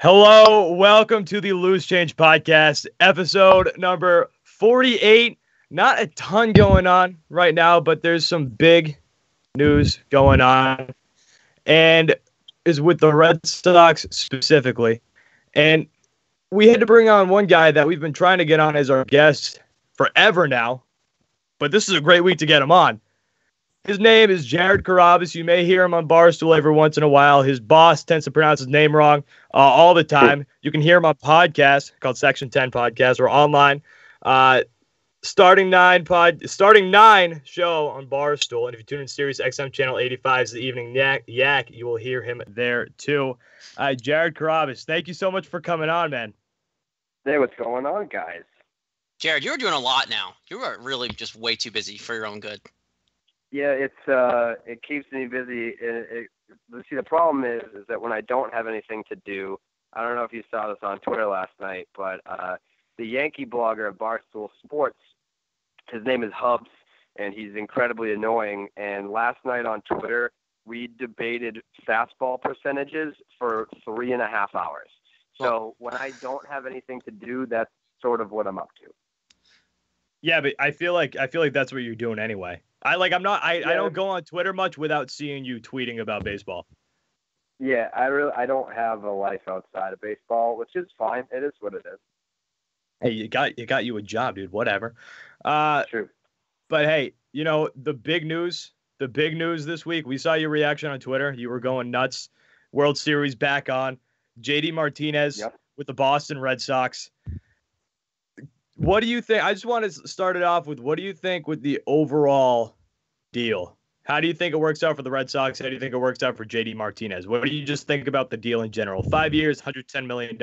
Hello, welcome to the Loose Change Podcast, episode number 48. Not a ton going on right now, but there's some big news going on, and is with the Red Sox specifically. And we had to bring on one guy that we've been trying to get on as our guest forever now, but this is a great week to get him on. His name is Jared Carrabis. You may hear him on Barstool every once in a while. His boss tends to pronounce his name wrong all the time. You can hear him on podcasts called Section 10 Podcast or online. Starting Nine show on Barstool. And if you tune in Sirius XM Channel 85's The Evening Yak, you will hear him there too. Jared Carrabis, thank you so much for coming on, man. Hey, what's going on, guys? Jared, you're doing a lot now. You are really just way too busy for your own good. Yeah, it keeps me busy. See, the problem is that when I don't have anything to do, I don't know if you saw this on Twitter last night, but the Yankee blogger at Barstool Sports, his name is Hubs, and he's incredibly annoying. And last night on Twitter, we debated fastball percentages for 3.5 hours. So when I don't have anything to do, that's sort of what I'm up to. Yeah, but I feel like that's what you're doing anyway. I don't go on Twitter much without seeing you tweeting about baseball. Yeah, I don't have a life outside of baseball, which is fine. It is what it is. Hey, you got you a job, dude. Whatever. True. But hey, the big news this week. We saw your reaction on Twitter. You were going nuts. World Series back on. JD Martinez with the Boston Red Sox. What do you think? I just want to start it off with, what do you think with the overall deal? How do you think it works out for the Red Sox? How do you think it works out for JD Martinez? What do you just think about the deal in general? 5 years, $110 million.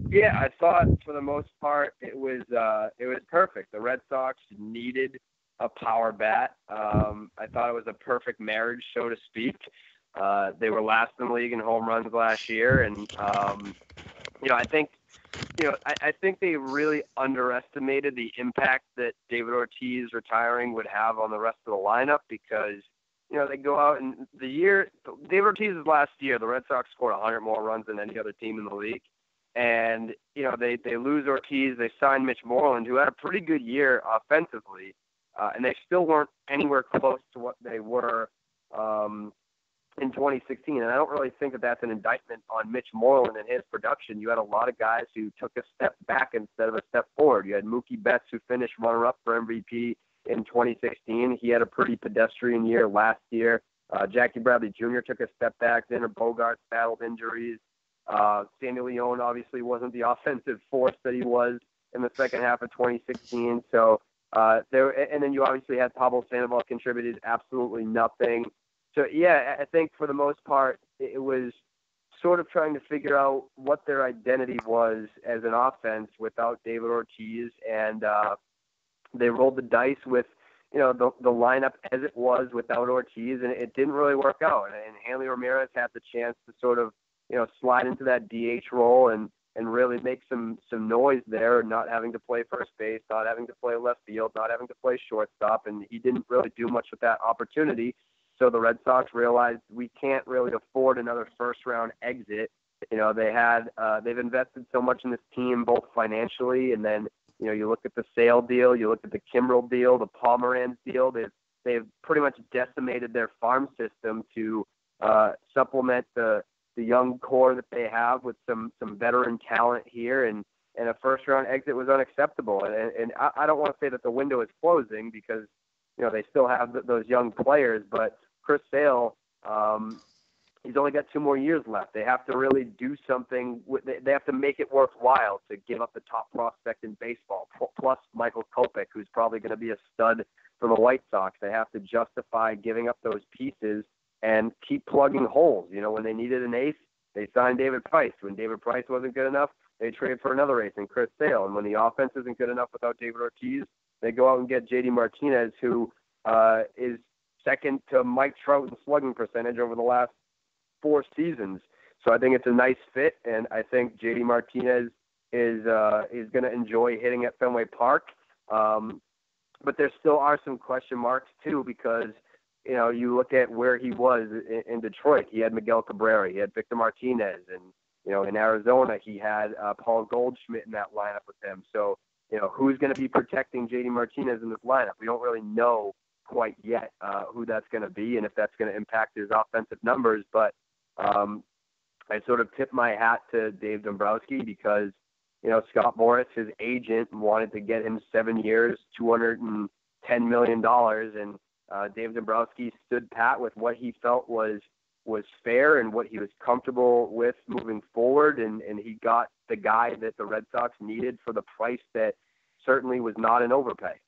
Yeah, I thought for the most part it was perfect. The Red Sox needed a power bat. I thought it was a perfect marriage, so to speak. They were last in the league in home runs last year, and I think they really underestimated the impact that David Ortiz retiring would have on the rest of the lineup, because, they go out and David Ortiz's last year, the Red Sox scored 100 more runs than any other team in the league. And, they lose Ortiz. They signed Mitch Moreland, who had a pretty good year offensively, and they still weren't anywhere close to what they were in 2016, and I don't really think that that's an indictment on Mitch Moreland and his production. You had a lot of guys who took a step back instead of a step forward. You had Mookie Betts, who finished runner-up for MVP in 2016. He had a pretty pedestrian year last year. Jackie Bradley Jr. took a step back. Xander Bogaerts battled injuries. Sandy Leone obviously wasn't the offensive force that he was in the second half of 2016. So and then you obviously had Pablo Sandoval contributed absolutely nothing. So, yeah, I think for the most part, it was sort of trying to figure out what their identity was as an offense without David Ortiz. And they rolled the dice with, the lineup as it was without Ortiz, and it didn't really work out. And Hanley Ramirez had the chance to sort of, slide into that DH role and really make some noise there, not having to play first base, not having to play left field, not having to play shortstop. And he didn't really do much with that opportunity. So the Red Sox realized we can't really afford another first-round exit. They've invested so much in this team, both financially, and then, you look at the Sale deal, you look at the Kimbrel deal, the Pomeranz deal. They've pretty much decimated their farm system to supplement the young core that they have with some veteran talent here, and a first-round exit was unacceptable. And I don't want to say that the window is closing, because they still have those young players, but Chris Sale, he's only got 2 more years left. They have to really do something. They have to make it worthwhile to give up the top prospect in baseball, plus Michael Kopech, who's probably going to be a stud for the White Sox. They have to justify giving up those pieces and keep plugging holes. When they needed an ace, they signed David Price. When David Price wasn't good enough, they traded for another ace in Chris Sale. And when the offense isn't good enough without David Ortiz, they go out and get JD Martinez, who is second to Mike Trout in slugging percentage over the last 4 seasons. So I think it's a nice fit, and I think JD Martinez is going to enjoy hitting at Fenway Park. But there still are some question marks too, because you look at where he was in Detroit. He had Miguel Cabrera, he had Victor Martinez, and In Arizona, he had Paul Goldschmidt in that lineup with him. So, who's going to be protecting JD Martinez in this lineup? We don't really know quite yet who that's going to be and if that's going to impact his offensive numbers. But I sort of tip my hat to Dave Dombrowski because, Scott Morris, his agent, wanted to get him 7 years, $210 million. And Dave Dombrowski stood pat with what he felt was fair and what he was comfortable with moving forward. And he got the guy that the Red Sox needed for the price that certainly was not an overpay.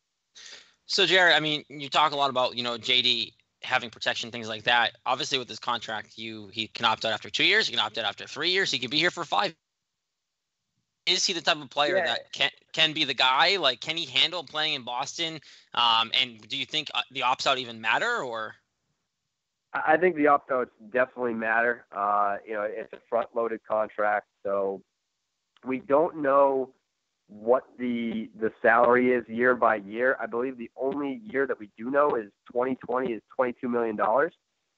So, Jared, I mean, you talk a lot about, JD having protection, things like that. Obviously, with this contract, he can opt out after 2 years. He can opt out after 3 years. He can be here for 5. Is he the type of player that can be the guy? Like, can he handle playing in Boston? And do you think the opt-out even matter, or? I think the opt-outs definitely matter. It's a front-loaded contract, so we don't know what the salary is year by year. I believe the only year that we do know is 2020 is $22 million.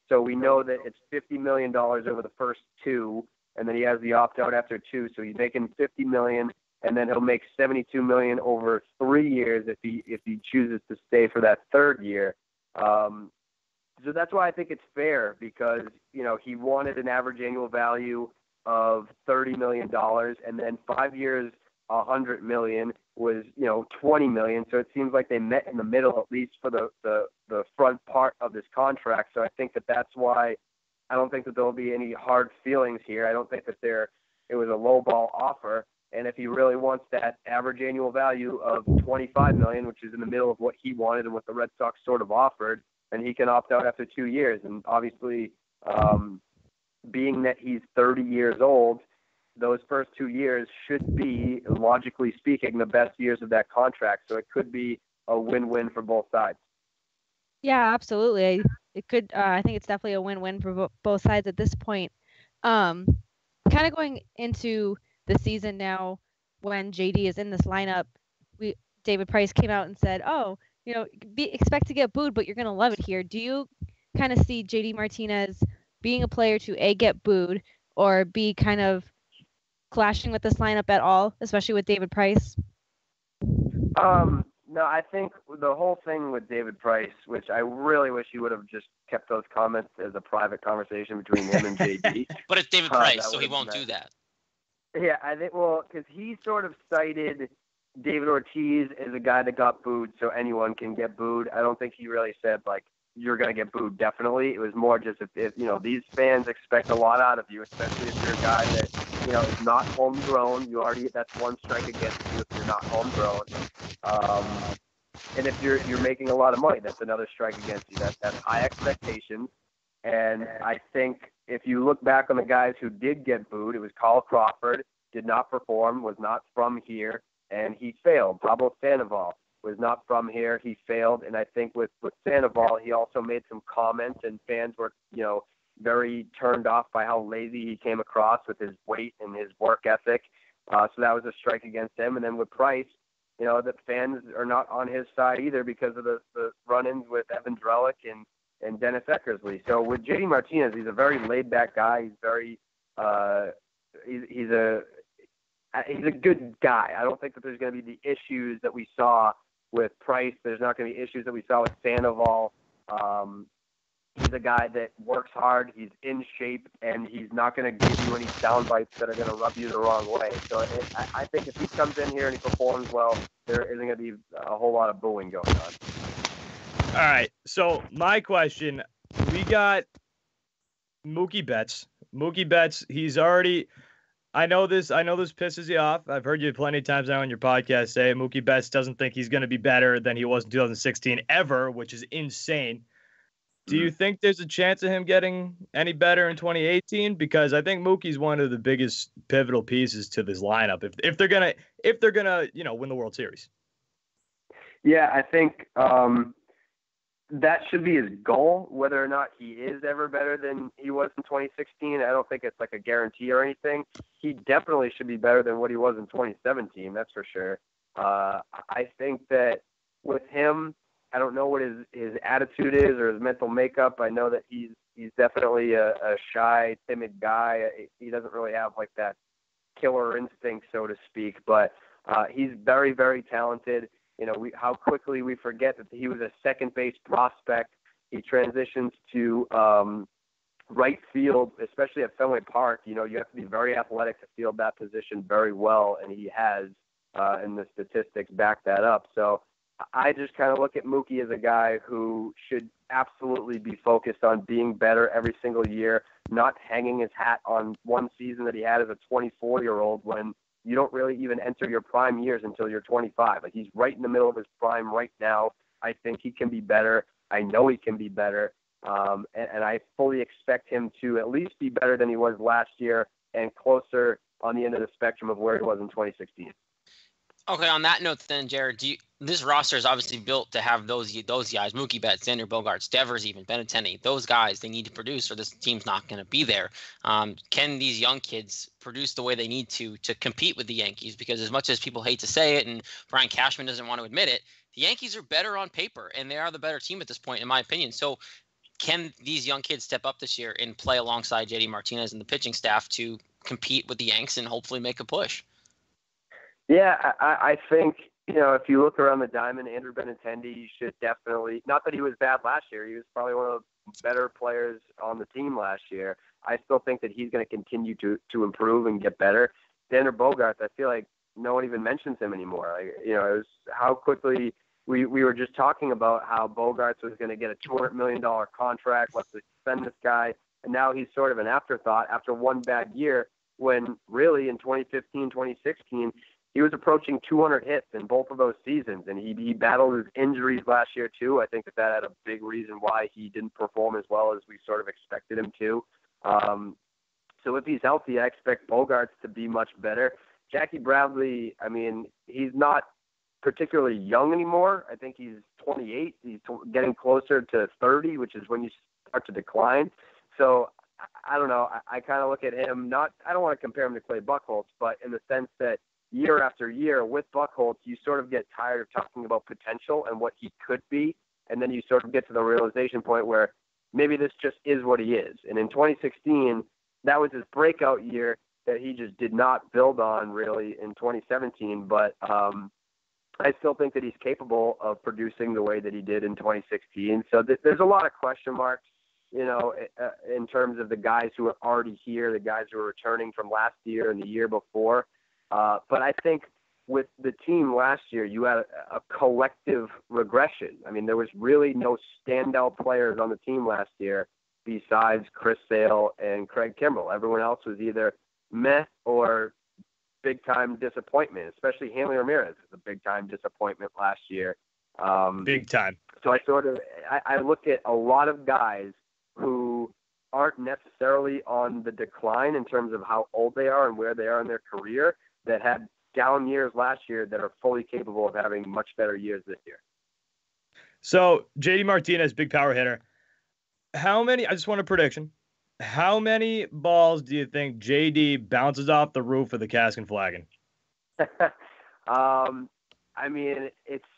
So we know that it's $50 million over the first 2, and then he has the opt-out after 2. So he's making $50 million, and then he'll make $72 million over 3 years if he chooses to stay for that 3rd year. So that's why I think it's fair because, he wanted an average annual value of $30 million, and then 5 years, $100 million was, $20 million. So it seems like they met in the middle, at least for the front part of this contract. So I think that's why I don't think that there'll be any hard feelings here. I don't think that it was a lowball offer. And if he really wants that average annual value of $25 million, which is in the middle of what he wanted and what the Red Sox sort of offered, then he can opt out after 2 years. And obviously, being that he's 30 years old, those first 2 years should be, logically speaking, the best years of that contract. So it could be a win-win for both sides. Yeah, absolutely. It could. I think it's definitely a win-win for both sides at this point. Kind of going into the season now, when JD is in this lineup, David Price came out and said, "Oh, expect to get booed, but you're gonna love it here." Do you kind of see JD Martinez being a player to get booed or be kind of clashing with this lineup at all, especially with David Price? No, I think the whole thing with David Price, which I really wish he would have just kept those comments as a private conversation between him and JD. But it's David Price, so he won't do that. Yeah, I think, because he sort of cited David Ortiz as a guy that got booed, so anyone can get booed. I don't think he really said, you're going to get booed, definitely. It was more just if these fans expect a lot out of you, especially if you're a guy that, is not homegrown. That's one strike against you if you're not homegrown. And if you're making a lot of money, that's another strike against you. That's high expectations. And I think if you look back on the guys who did get booed, it was Carl Crawford, did not perform, was not from here, and he failed. Pablo Sandoval was not from here. He failed. And I think with Sandoval, he also made some comments, and fans were, very turned off by how lazy he came across with his weight and his work ethic. So that was a strike against him. And then with Price, the fans are not on his side either because of the run-ins with Evan Drellick and Dennis Eckersley. So with JD Martinez, he's a very laid-back guy. He's very he's a good guy. I don't think that there's going to be the issues that we saw with Price. There's not going to be issues that we saw with Sandoval. He's a guy that works hard. He's in shape, and he's not going to give you any sound bites that are going to rub you the wrong way. So I think if he comes in here and he performs well, there isn't going to be a whole lot of booing going on. All right. So my question, we got Mookie Betts. Mookie Betts, he's already – I know this pisses you off. I've heard you plenty of times now on your podcast say Mookie Betts doesn't think he's going to be better than he was in 2016 ever, which is insane. Do you think there's a chance of him getting any better in 2018? Because I think Mookie's one of the biggest pivotal pieces to this lineup if they're gonna win the World Series. Yeah, I think that should be his goal. Whether or not he is ever better than he was in 2016, I don't think it's like a guarantee or anything. He definitely should be better than what he was in 2017. That's for sure. I think that with him, I don't know what his attitude is or his mental makeup. I know that he's He's definitely a shy, timid guy. He doesn't really have like that killer instinct, so to speak, but he's very, very talented. You know, how quickly we forget that he was a second base prospect. He transitions to right field, especially at Fenway Park. You know, you have to be very athletic to field that position very well, and he has, and the statistics back that up. So I just kind of look at Mookie as a guy who should absolutely be focused on being better every single year, not hanging his hat on one season that he had as a 24-year-old when you don't really even enter your prime years until you're 25. Like, he's right in the middle of his prime right now. I think he can be better. I know he can be better. And I fully expect him to at least be better than he was last year and closer on the end of the spectrum of where he was in 2016. Okay, on that note then, Jared, this roster is obviously built to have those guys, Mookie Betts, Xander Bogaerts, Devers even, Benintendi, those guys, they need to produce or this team's not going to be there. Can these young kids produce the way they need to compete with the Yankees? Because as much as people hate to say it and Brian Cashman doesn't want to admit it, the Yankees are better on paper and they are the better team at this point, in my opinion. So can these young kids step up this year and play alongside JD Martinez and the pitching staff to compete with the Yanks and hopefully make a push? Yeah, I think, you know, if you look around the diamond, Andrew Benintendi should definitely, not that he was bad last year, he was probably one of the better players on the team last year. I still think that he's going to continue to improve and get better. Xander Bogaerts, I feel like no one even mentions him anymore. Like, you know, it was how quickly we were just talking about how Bogaerts was going to get a $200 million contract. Let's extend this guy. And now he's sort of an afterthought after one bad year when really in 2015, 2016, he was approaching 200 hits in both of those seasons, and he battled his injuries last year too. I think that had a big reason why he didn't perform as well as we sort of expected him to. So if he's healthy, I expect Bogaerts to be much better. Jackie Bradley, I mean, he's not particularly young anymore. I think he's 28. He's getting closer to 30, which is when you start to decline. So I don't know. I kind of look at him, I don't want to compare him to Clay Buchholz, but in the sense that year after year with Buchholz, you sort of get tired of talking about potential and what he could be. And then you sort of get to the realization point where maybe this just is what he is. And in 2016, that was his breakout year that he just did not build on really in 2017. But I still think that he's capable of producing the way that he did in 2016. So there's a lot of question marks, you know, in terms of the guys who are already here, the guys who are returning from last year and the year before. But I think with the team last year, you had a collective regression. I mean, there was really no standout players on the team last year besides Chris Sale and Craig Kimbrell. Everyone else was either meh or big-time disappointment, especially Hanley Ramirez was a big-time disappointment last year. Big time. So I look at a lot of guys who aren't necessarily on the decline in terms of how old they are and where they are in their career, that had down years last year that are fully capable of having much better years this year. So JD Martinez, big power hitter. I just want a prediction. How many balls do you think JD bounces off the roof of the Caskin Flagon? I mean,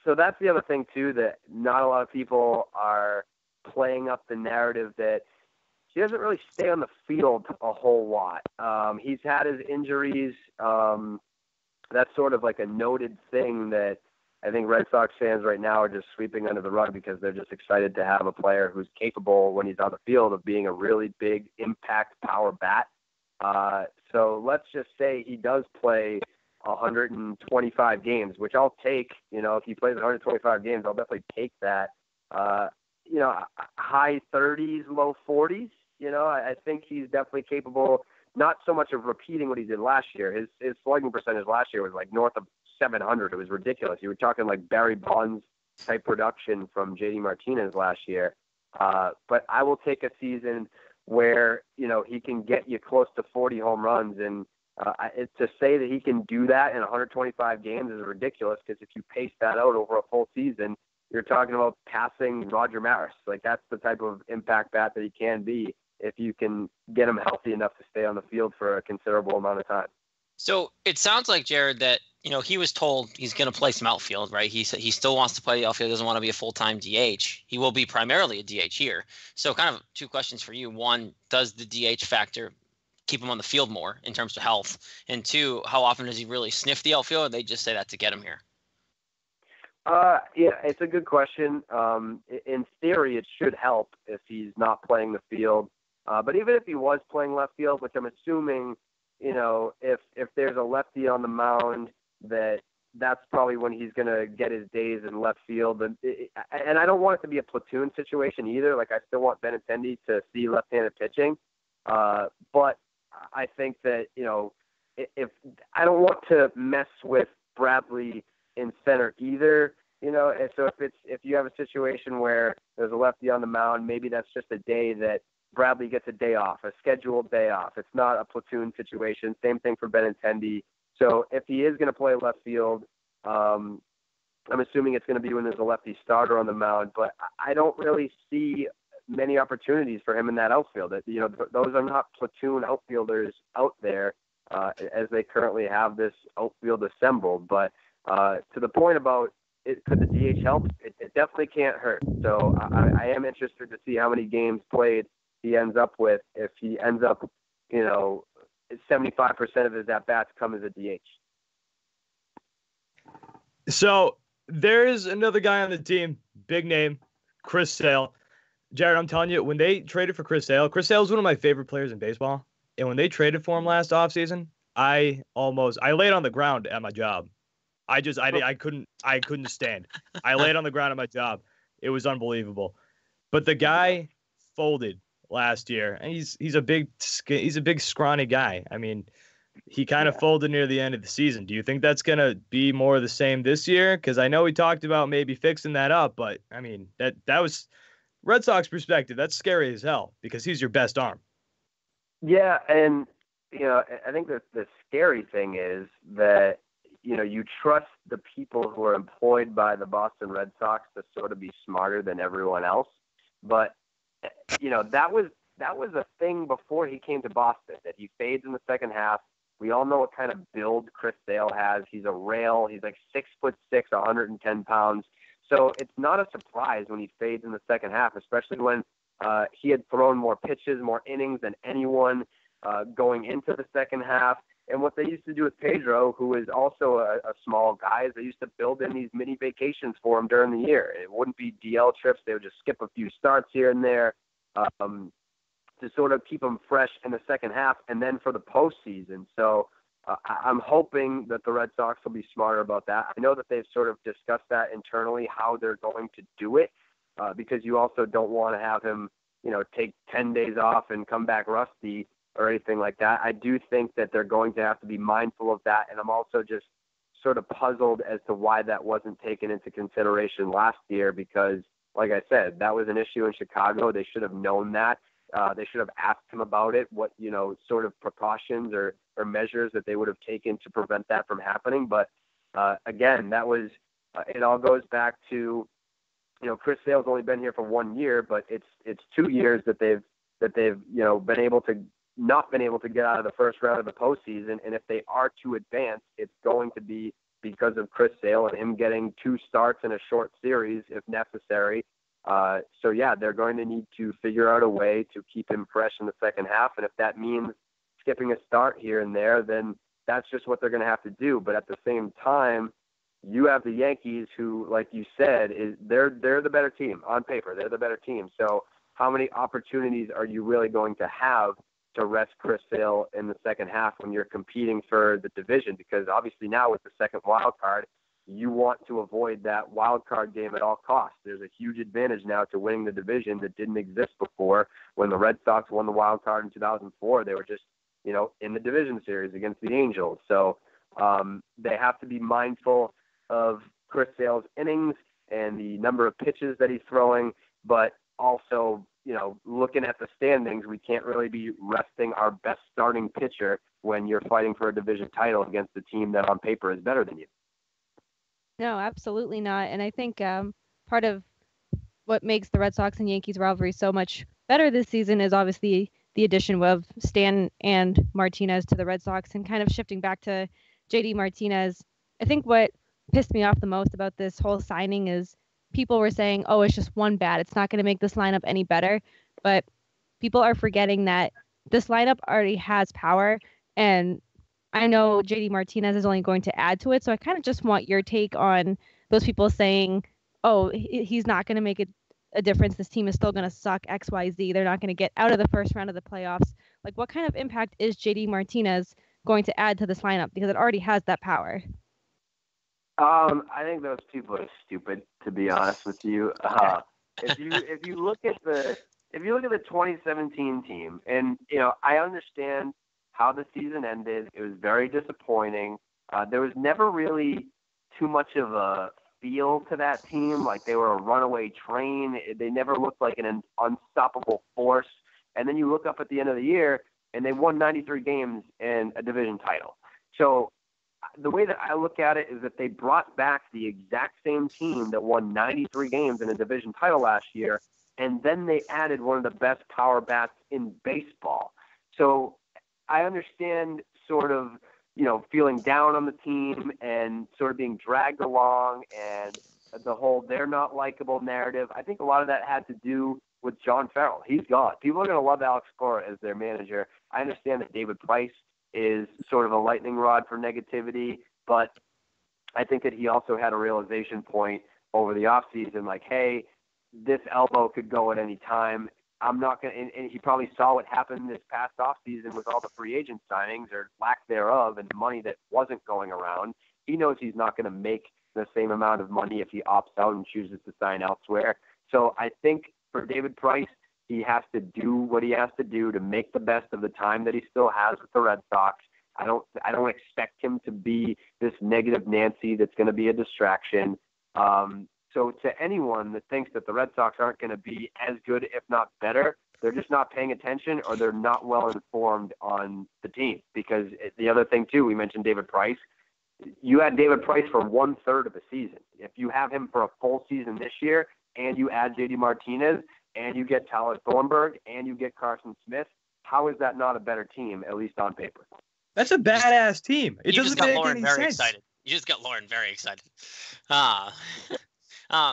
so that's the other thing too, that not a lot of people are playing up the narrative that he doesn't really stay on the field a whole lot. He's had his injuries. That's sort of like a noted thing that I think Red Sox fans right now are just sweeping under the rug because they're just excited to have a player who's capable when he's on the field of being a really big impact power bat. So let's just say he does play 125 games, which I'll take. You know, if he plays 125 games, I'll definitely take that. You know, high 30s, low 40s. You know, I think he's definitely capable, not so much of repeating what he did last year. His slugging percentage last year was like north of 700. It was ridiculous. You were talking like Barry Bonds type production from JD Martinez last year. But I will take a season where, you know, he can get you close to 40 home runs. And to say that he can do that in 125 games is ridiculous, because if you pace that out over a full season, you're talking about passing Roger Maris. Like, that's the type of impact bat that he can be if you can get him healthy enough to stay on the field for a considerable amount of time. So it sounds like, Jared, that he was told he's going to play some outfield, right? He said he still wants to play the outfield, doesn't want to be a full-time DH. He will be primarily a DH here. So kind of two questions for you. One, does the DH factor keep him on the field more in terms of health? And two, how often does he really sniff the outfield, or they just say that to get him here? Yeah, it's a good question. In theory, it should help if he's not playing the field. But even if he was playing left field, which I'm assuming, if there's a lefty on the mound, that's probably when he's going to get his days in left field. And I don't want it to be a platoon situation either. Like, I still want Benintendi to see left-handed pitching. But I think that, if I don't want to mess with Bradley in center either, and so if you have a situation where there's a lefty on the mound, maybe that's just a day that Bradley gets a day off, a scheduled day off. It's not a platoon situation. Same thing for Benintendi. So if he is going to play left field, I'm assuming it's going to be when there's a lefty starter on the mound, but I don't really see many opportunities for him in that outfield. Those are not platoon outfielders out there as they currently have this outfield assembled. But to the point about could the DH help? It definitely can't hurt. So I am interested to see how many games played he ends up with if he ends up, 75% of his at-bats come as a DH. So there's another guy on the team, big name, Chris Sale. Jared, I'm telling you, when they traded for Chris Sale is one of my favorite players in baseball. And when they traded for him last offseason, I laid on the ground at my job. I couldn't stand. I laid on the ground at my job. It was unbelievable. But the guy folded last year, and he's a big scrawny guy. I mean, he kind of folded near the end of the season. Do you think that's going to be more of the same this year? Because I know we talked about maybe fixing that up, but I mean, that was Red Sox perspective. That's scary as hell because he's your best arm. Yeah, and I think that the scary thing is that you trust the people who are employed by the Boston Red Sox to sort of be smarter than everyone else, but that was a thing before he came to Boston, that he fades in the second half. We all know what kind of build Chris Sale has. He's a rail. He's like 6'6", 110 pounds. So it's not a surprise when he fades in the second half, especially when he had thrown more pitches, more innings than anyone going into the second half. And what they used to do with Pedro, who is also a small guy, is they used to build in these mini vacations for him during the year. It wouldn't be DL trips. They would just skip a few starts here and there to sort of keep him fresh in the second half and then for the postseason. So I'm hoping that the Red Sox will be smarter about that. I know that they've sort of discussed that internally, how they're going to do it, because you also don't want to have him, take 10 days off and come back rusty or anything like that. I do think that they're going to have to be mindful of that. And I'm also just sort of puzzled as to why that wasn't taken into consideration last year, because like I said, that was an issue in Chicago. They should have known that. They should have asked him about it, what, sort of precautions or measures that they would have taken to prevent that from happening. But again, that was, it all goes back to, Chris Sale's only been here for 1 year, but it's 2 years that they've not been able to get out of the first round of the postseason. And if they are to advance, it's going to be because of Chris Sale and him getting 2 starts in a short series if necessary. So yeah, they're going to need to figure out a way to keep him fresh in the second half. And if that means skipping a start here and there, then that's just what they're going to have to do. But at the same time, you have the Yankees who, like you said, they're the better team on paper. They're the better team. So how many opportunities are you really going to have to rest Chris Sale in the second half when you're competing for the division? Because obviously now with the second wild card, you want to avoid that wild card game at all costs. There's a huge advantage now to winning the division that didn't exist before. When the Red Sox won the wild card in 2004, they were just, in the division series against the Angels. So they have to be mindful of Chris Sale's innings and the number of pitches that he's throwing, but also, looking at the standings, we can't really be resting our best starting pitcher when you're fighting for a division title against a team that on paper is better than you. No, absolutely not. And I think part of what makes the Red Sox and Yankees rivalry so much better this season is obviously the the addition of Stan and Martinez to the Red Sox, and kind of shifting back to JD Martinez. I think what pissed me off the most about this whole signing is people were saying, oh, it's just one bat. It's not going to make this lineup any better. But people are forgetting that this lineup already has power. And I know JD Martinez is only going to add to it. So I kind of just want your take on those people saying, oh, he's not going to make a difference. This team is still going to suck XYZ. They're not going to get out of the first round of the playoffs. Like, what kind of impact is JD Martinez going to add to this lineup? Because it already has that power. I think those people are stupid, to be honest with you. If you look at the 2017 team, and I understand how the season ended. It was very disappointing. There was never really too much of a feel to that team. Like they were a runaway train. They never looked like an unstoppable force. And then you look up at the end of the year, and they won 93 games and a division title. So the way that I look at it is that they brought back the exact same team that won 93 games in a division title last year, and then they added one of the best power bats in baseball. So I understand sort of, feeling down on the team and sort of being dragged along and the whole they're not likable narrative. I think a lot of that had to do with John Farrell. He's gone. People are going to love Alex Cora as their manager. I understand that David Price is sort of a lightning rod for negativity, but I think that he also had a realization point over the offseason, like, hey, this elbow could go at any time. I'm not going to, and he probably saw what happened this past offseason with all the free agent signings or lack thereof and money that wasn't going around. He knows he's not going to make the same amount of money if he opts out and chooses to sign elsewhere. So I think for David Price, he has to do what he has to do to make the best of the time that he still has with the Red Sox. I don't expect him to be this negative Nancy that's going to be a distraction. So to anyone that thinks that the Red Sox aren't going to be as good, if not better, they're just not paying attention or they're not well informed on the team. Because the other thing, too, we mentioned David Price. You had David Price for 1/3 of the season. If you have him for a full season this year and you add JD Martinez and you get Tyler Thornburg and you get Carson Smith, how is that not a better team, at least on paper? That's a badass team. It you doesn't just got make Lauren any very sense. excited. You just got Lauren very excited.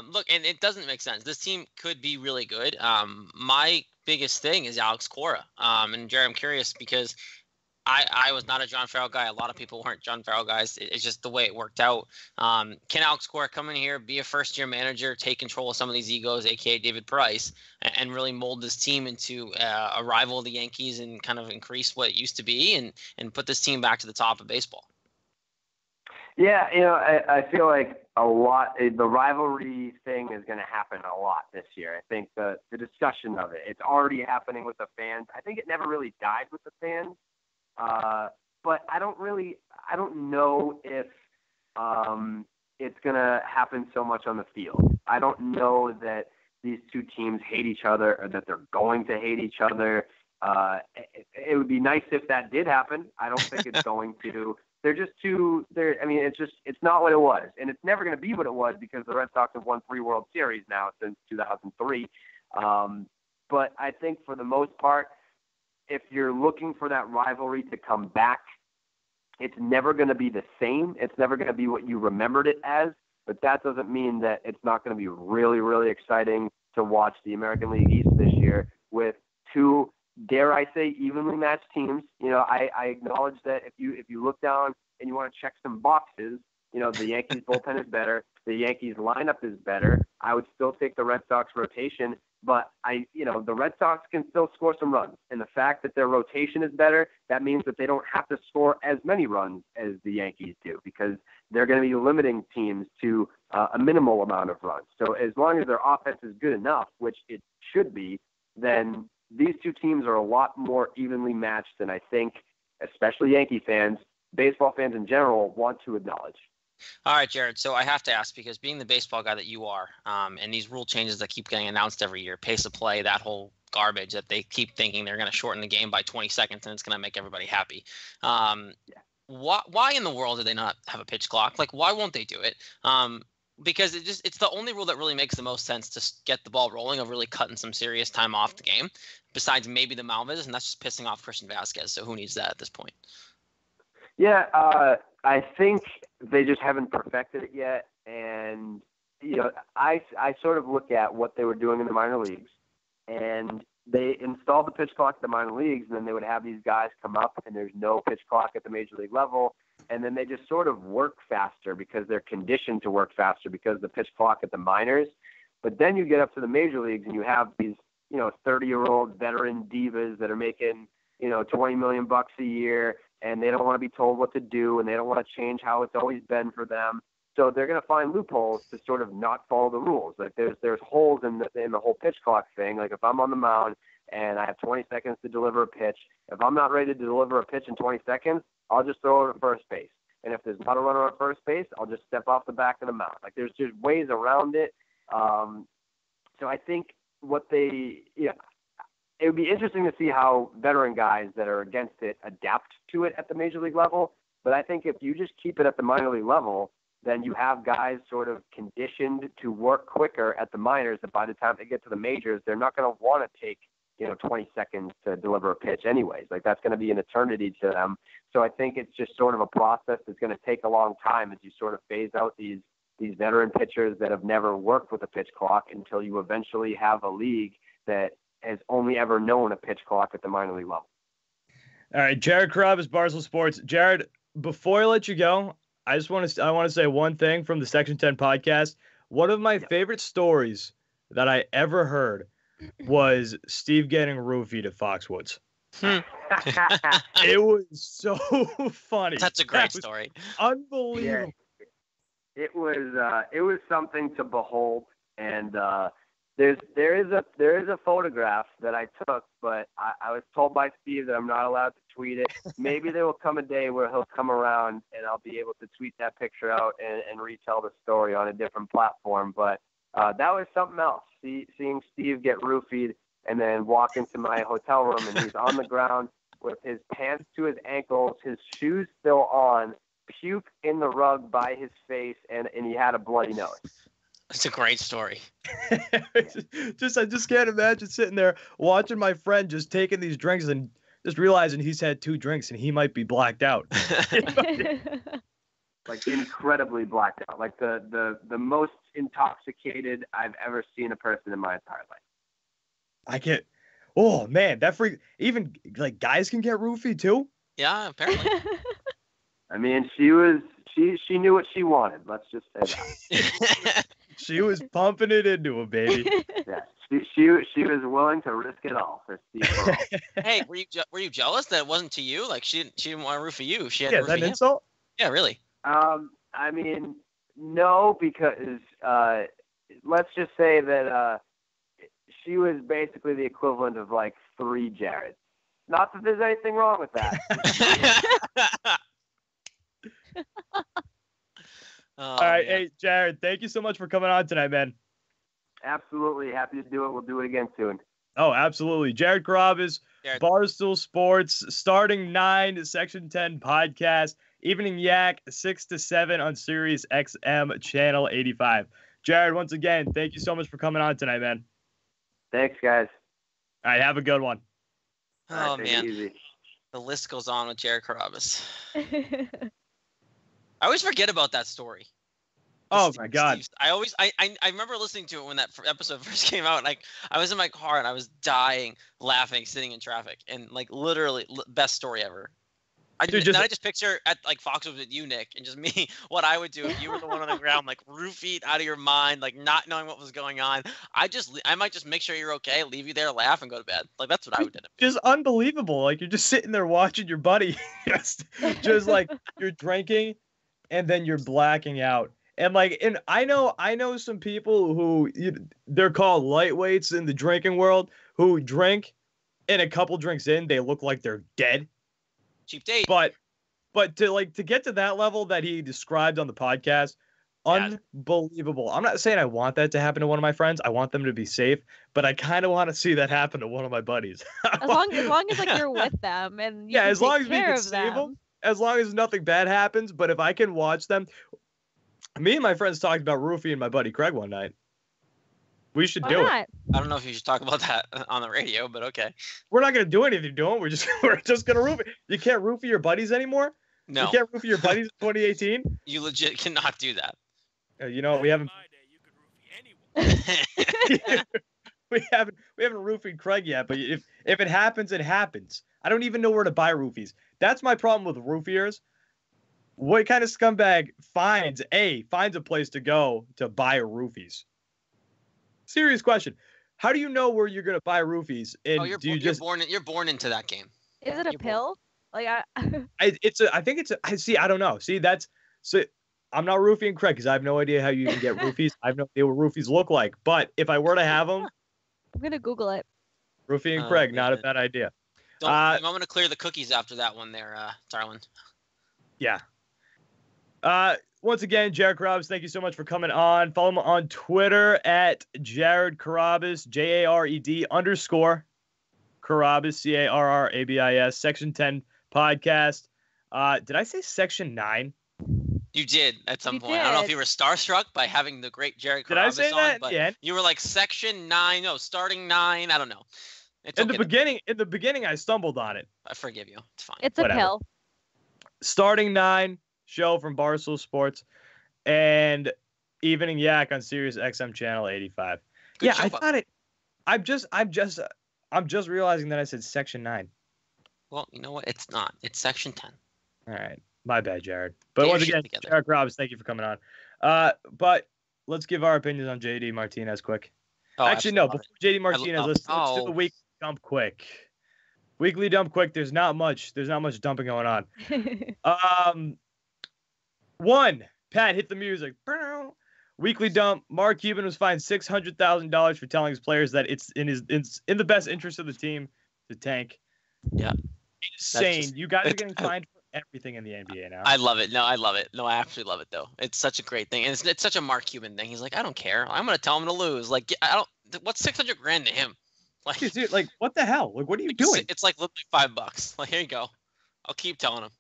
Look, and it doesn't make sense. This team could be really good. My biggest thing is Alex Cora. And Jared, I'm curious because I was not a John Farrell guy. A lot of people weren't John Farrell guys. It's just the way it worked out. Can Alex Cora come in here, be a first-year manager, take control of some of these egos, a.k.a. David Price, and really mold this team into a rival of the Yankees and kind of increase what it used to be and put this team back to the top of baseball? Yeah, I feel like the rivalry thing is going to happen a lot this year. I think the discussion of it's already happening with the fans. I think it never really died with the fans. But I don't know if it's going to happen so much on the field. I don't know that these two teams hate each other or that they're going to hate each other. It would be nice if that did happen. I don't think it's going to. They're just it's not what it was. And it's never going to be what it was because the Red Sox have won 3 World Series now since 2003. But I think for the most part, if you're looking for that rivalry to come back, it's never going to be the same. It's never going to be what you remembered it as. But that doesn't mean that it's not going to be really, really exciting to watch the American League East this year with 2, dare I say, evenly matched teams. I acknowledge that if you look down and you want to check some boxes, the Yankees bullpen is better. The Yankees lineup is better. I would still take the Red Sox rotation, but the Red Sox can still score some runs. And the fact that their rotation is better, that means that they don't have to score as many runs as the Yankees do because they're going to be limiting teams to a minimal amount of runs. So as long as their offense is good enough, which it should be, then these two teams are a lot more evenly matched than I think, especially Yankee fans, baseball fans in general, want to acknowledge. All right, Jared. So I have to ask, because being the baseball guy that you are, and these rule changes that keep getting announced every year, pace of play, that whole garbage that they keep thinking they're going to shorten the game by 20 seconds and it's going to make everybody happy. Why in the world do they not have a pitch clock? Like, why won't they do it? because it's the only rule that really makes the most sense to get the ball rolling of really cutting some serious time off the game, besides maybe the Malvis, and that's just pissing off Christian Vasquez. So who needs that at this point? Yeah, I think they just haven't perfected it yet. And, I sort of look at what they were doing in the minor leagues, and they installed the pitch clock at the minor leagues, and then they would have these guys come up, and there's no pitch clock at the major league level. And then they just sort of work faster because they're conditioned to work faster because of the pitch clock at the minors. But then you get up to the major leagues and you have these, 30-year-old veteran divas that are making, $20 million a year, and they don't want to be told what to do, and they don't want to change how it's always been for them. So they're going to find loopholes to sort of not follow the rules. Like there's holes in the whole pitch clock thing. Like if I'm on the mound and I have 20 seconds to deliver a pitch, if I'm not ready to deliver a pitch in 20 seconds, I'll just throw it at first base. And if there's not a runner at first base, I'll just step off the back of the mound. Like there's just ways around it. So I think it would be interesting to see how veteran guys that are against it adapt to it at the major league level. But I think if you just keep it at the minor league level, then you have guys sort of conditioned to work quicker at the minors, that by the time they get to the majors, they're not going to want to take 20 seconds to deliver a pitch anyways. Like that's going to be an eternity to them. So I think it's just sort of a process that's going to take a long time as you sort of phase out these veteran pitchers that have never worked with a pitch clock until you eventually have a league that has only ever known a pitch clock at the minor league level. All right, Jared Carrabis, Barstool Sports. Jared, before I let you go, I want to say one thing from the Section 10 podcast. One of my favorite stories that I ever heard was Steve getting roofied at Foxwoods. It was so funny. That's a great story. Unbelievable. Yeah. It was something to behold, and there is a photograph that I took, but I was told by Steve that I'm not allowed to tweet it. Maybe there will come a day where he'll come around and I'll be able to tweet that picture out and retell the story on a different platform. But that was something else. Seeing Steve get roofied and then walk into my hotel room and he's on the ground with his pants to his ankles, his shoes still on, puke in the rug by his face, and he had a bloody nose. It's a great story. I just can't imagine sitting there watching my friend just taking these drinks and just realizing he's had 2 drinks and he might be blacked out. Like incredibly blacked out. Like the most intoxicated I've ever seen a person in my entire life. I can't. Oh man, that freak. Even like guys can get roofied too. Yeah, apparently. I mean, she knew what she wanted. Let's just say that. She was pumping it into him, baby. Yeah, she was willing to risk it all for Steve. Hey, were you jealous that it wasn't to you? Like she didn't want to root for you. She had yeah, to root that for insult. Him. Yeah, really. I mean, no, because let's just say that she was basically the equivalent of like 3 Jareds. Not that there's anything wrong with that. All right, man. Hey, Jared, thank you so much for coming on tonight, man. Absolutely. Happy to do it. We'll do it again soon. Oh, absolutely. Jared Carrabis, Barstool Sports, Starting 9, Section 10 podcast, Evening Yak, 6 to 7 on Sirius XM, Channel 85. Jared, once again, thank you so much for coming on tonight, man. Thanks, guys. All right, have a good one. Oh, man. The list goes on with Jared Carrabis. I always forget about that story. Oh my God! I remember listening to it when that episode first came out. Like I was in my car and I was dying laughing, sitting in traffic, and like literally best story ever. I just picture at like Foxwoods with you, Nick, and just me, what I would do if you were the one on the ground, like roofied out of your mind, like not knowing what was going on. I might just make sure you're okay, leave you there, laugh, and go to bed. Like that's what I would do. Just unbelievable. Like you're just sitting there watching your buddy, just like you're drinking, and then you're blacking out. And like, and I know some people who they're called lightweights in the drinking world who drink, and a couple drinks in, they look like they're dead. Cheap date. But to get to that level that he described on the podcast, unbelievable. I'm not saying I want that to happen to one of my friends. I want them to be safe, but I kind of want to see that happen to one of my buddies. as long as like you're with them and you as long as we can save them, as long as nothing bad happens. But if I can watch them, Me and my friends talked about roofing my buddy Craig one night. We should Why do not? it. I don't know if you should talk about that on the radio, but okay. We're not gonna do anything to him. We're just gonna roof it. You can't roofie your buddies anymore. No, You can't roofie your buddies in 2018. you legit cannot do that. You know we haven't. we haven't roofied Craig yet. But if it happens, it happens. I don't even know where to buy roofies. That's my problem with roofiers. What kind of scumbag finds a place to go to buy roofies? Serious question. How do you know where you're gonna buy roofies? And you're born into that game. Is it a pill? Like I see. I don't know. See, I'm not roofing Craig because I have no idea how you can get roofies. I have no idea what roofies look like. But if I were to have them, I'm gonna Google it. roofing Craig, not a bad idea. I'm gonna clear the cookies after that one there, darling. Yeah. Once again, Jared Carrabis, thank you so much for coming on. Follow him on Twitter at Jared Carrabis, JARED_Carrabis, CARRABIS, Section 10 podcast. Did I say Section 9? You did at some You point. I don't know if did. you were starstruck by having the great Jared Carrabis Did I say on, that? but Yeah. you were like Section 9, no, starting 9. I don't know. It's In okay. the beginning, I stumbled on it. I forgive you. It's fine. It's a Whatever. pill. Starting 9 show from Barstool Sports and Evening Yak on Sirius XM channel 85. Good show, I bud. thought it. I'm just realizing that I said Section 9. Well, you know what? It's not. It's Section 10. All right, my bad, Jared. But Get your once shit again, together. Jared Carrabis, thank you for coming on. But let's give our opinions on JD Martinez quick. Oh, Actually, no, absolutely. before JD Martinez, let's do the weekly dump quick. Weekly dump quick. There's not much dumping going on. One, Pat, hit the music. Weekly dump. Mark Cuban was fined $600,000 for telling his players that it's in the best interest of the team to tank. Yeah. Insane. You guys are getting fined for everything in the NBA now. I love it. No, I love it. No, I absolutely love it though. It's such a great thing, and it's such a Mark Cuban thing. He's like, I don't care. I'm gonna tell him to lose. Like, I don't. What's $600,000 to him? Like, Dude, like, what the hell? Like, what are you doing? It's like literally $5. Like, here you go. I'll keep telling him.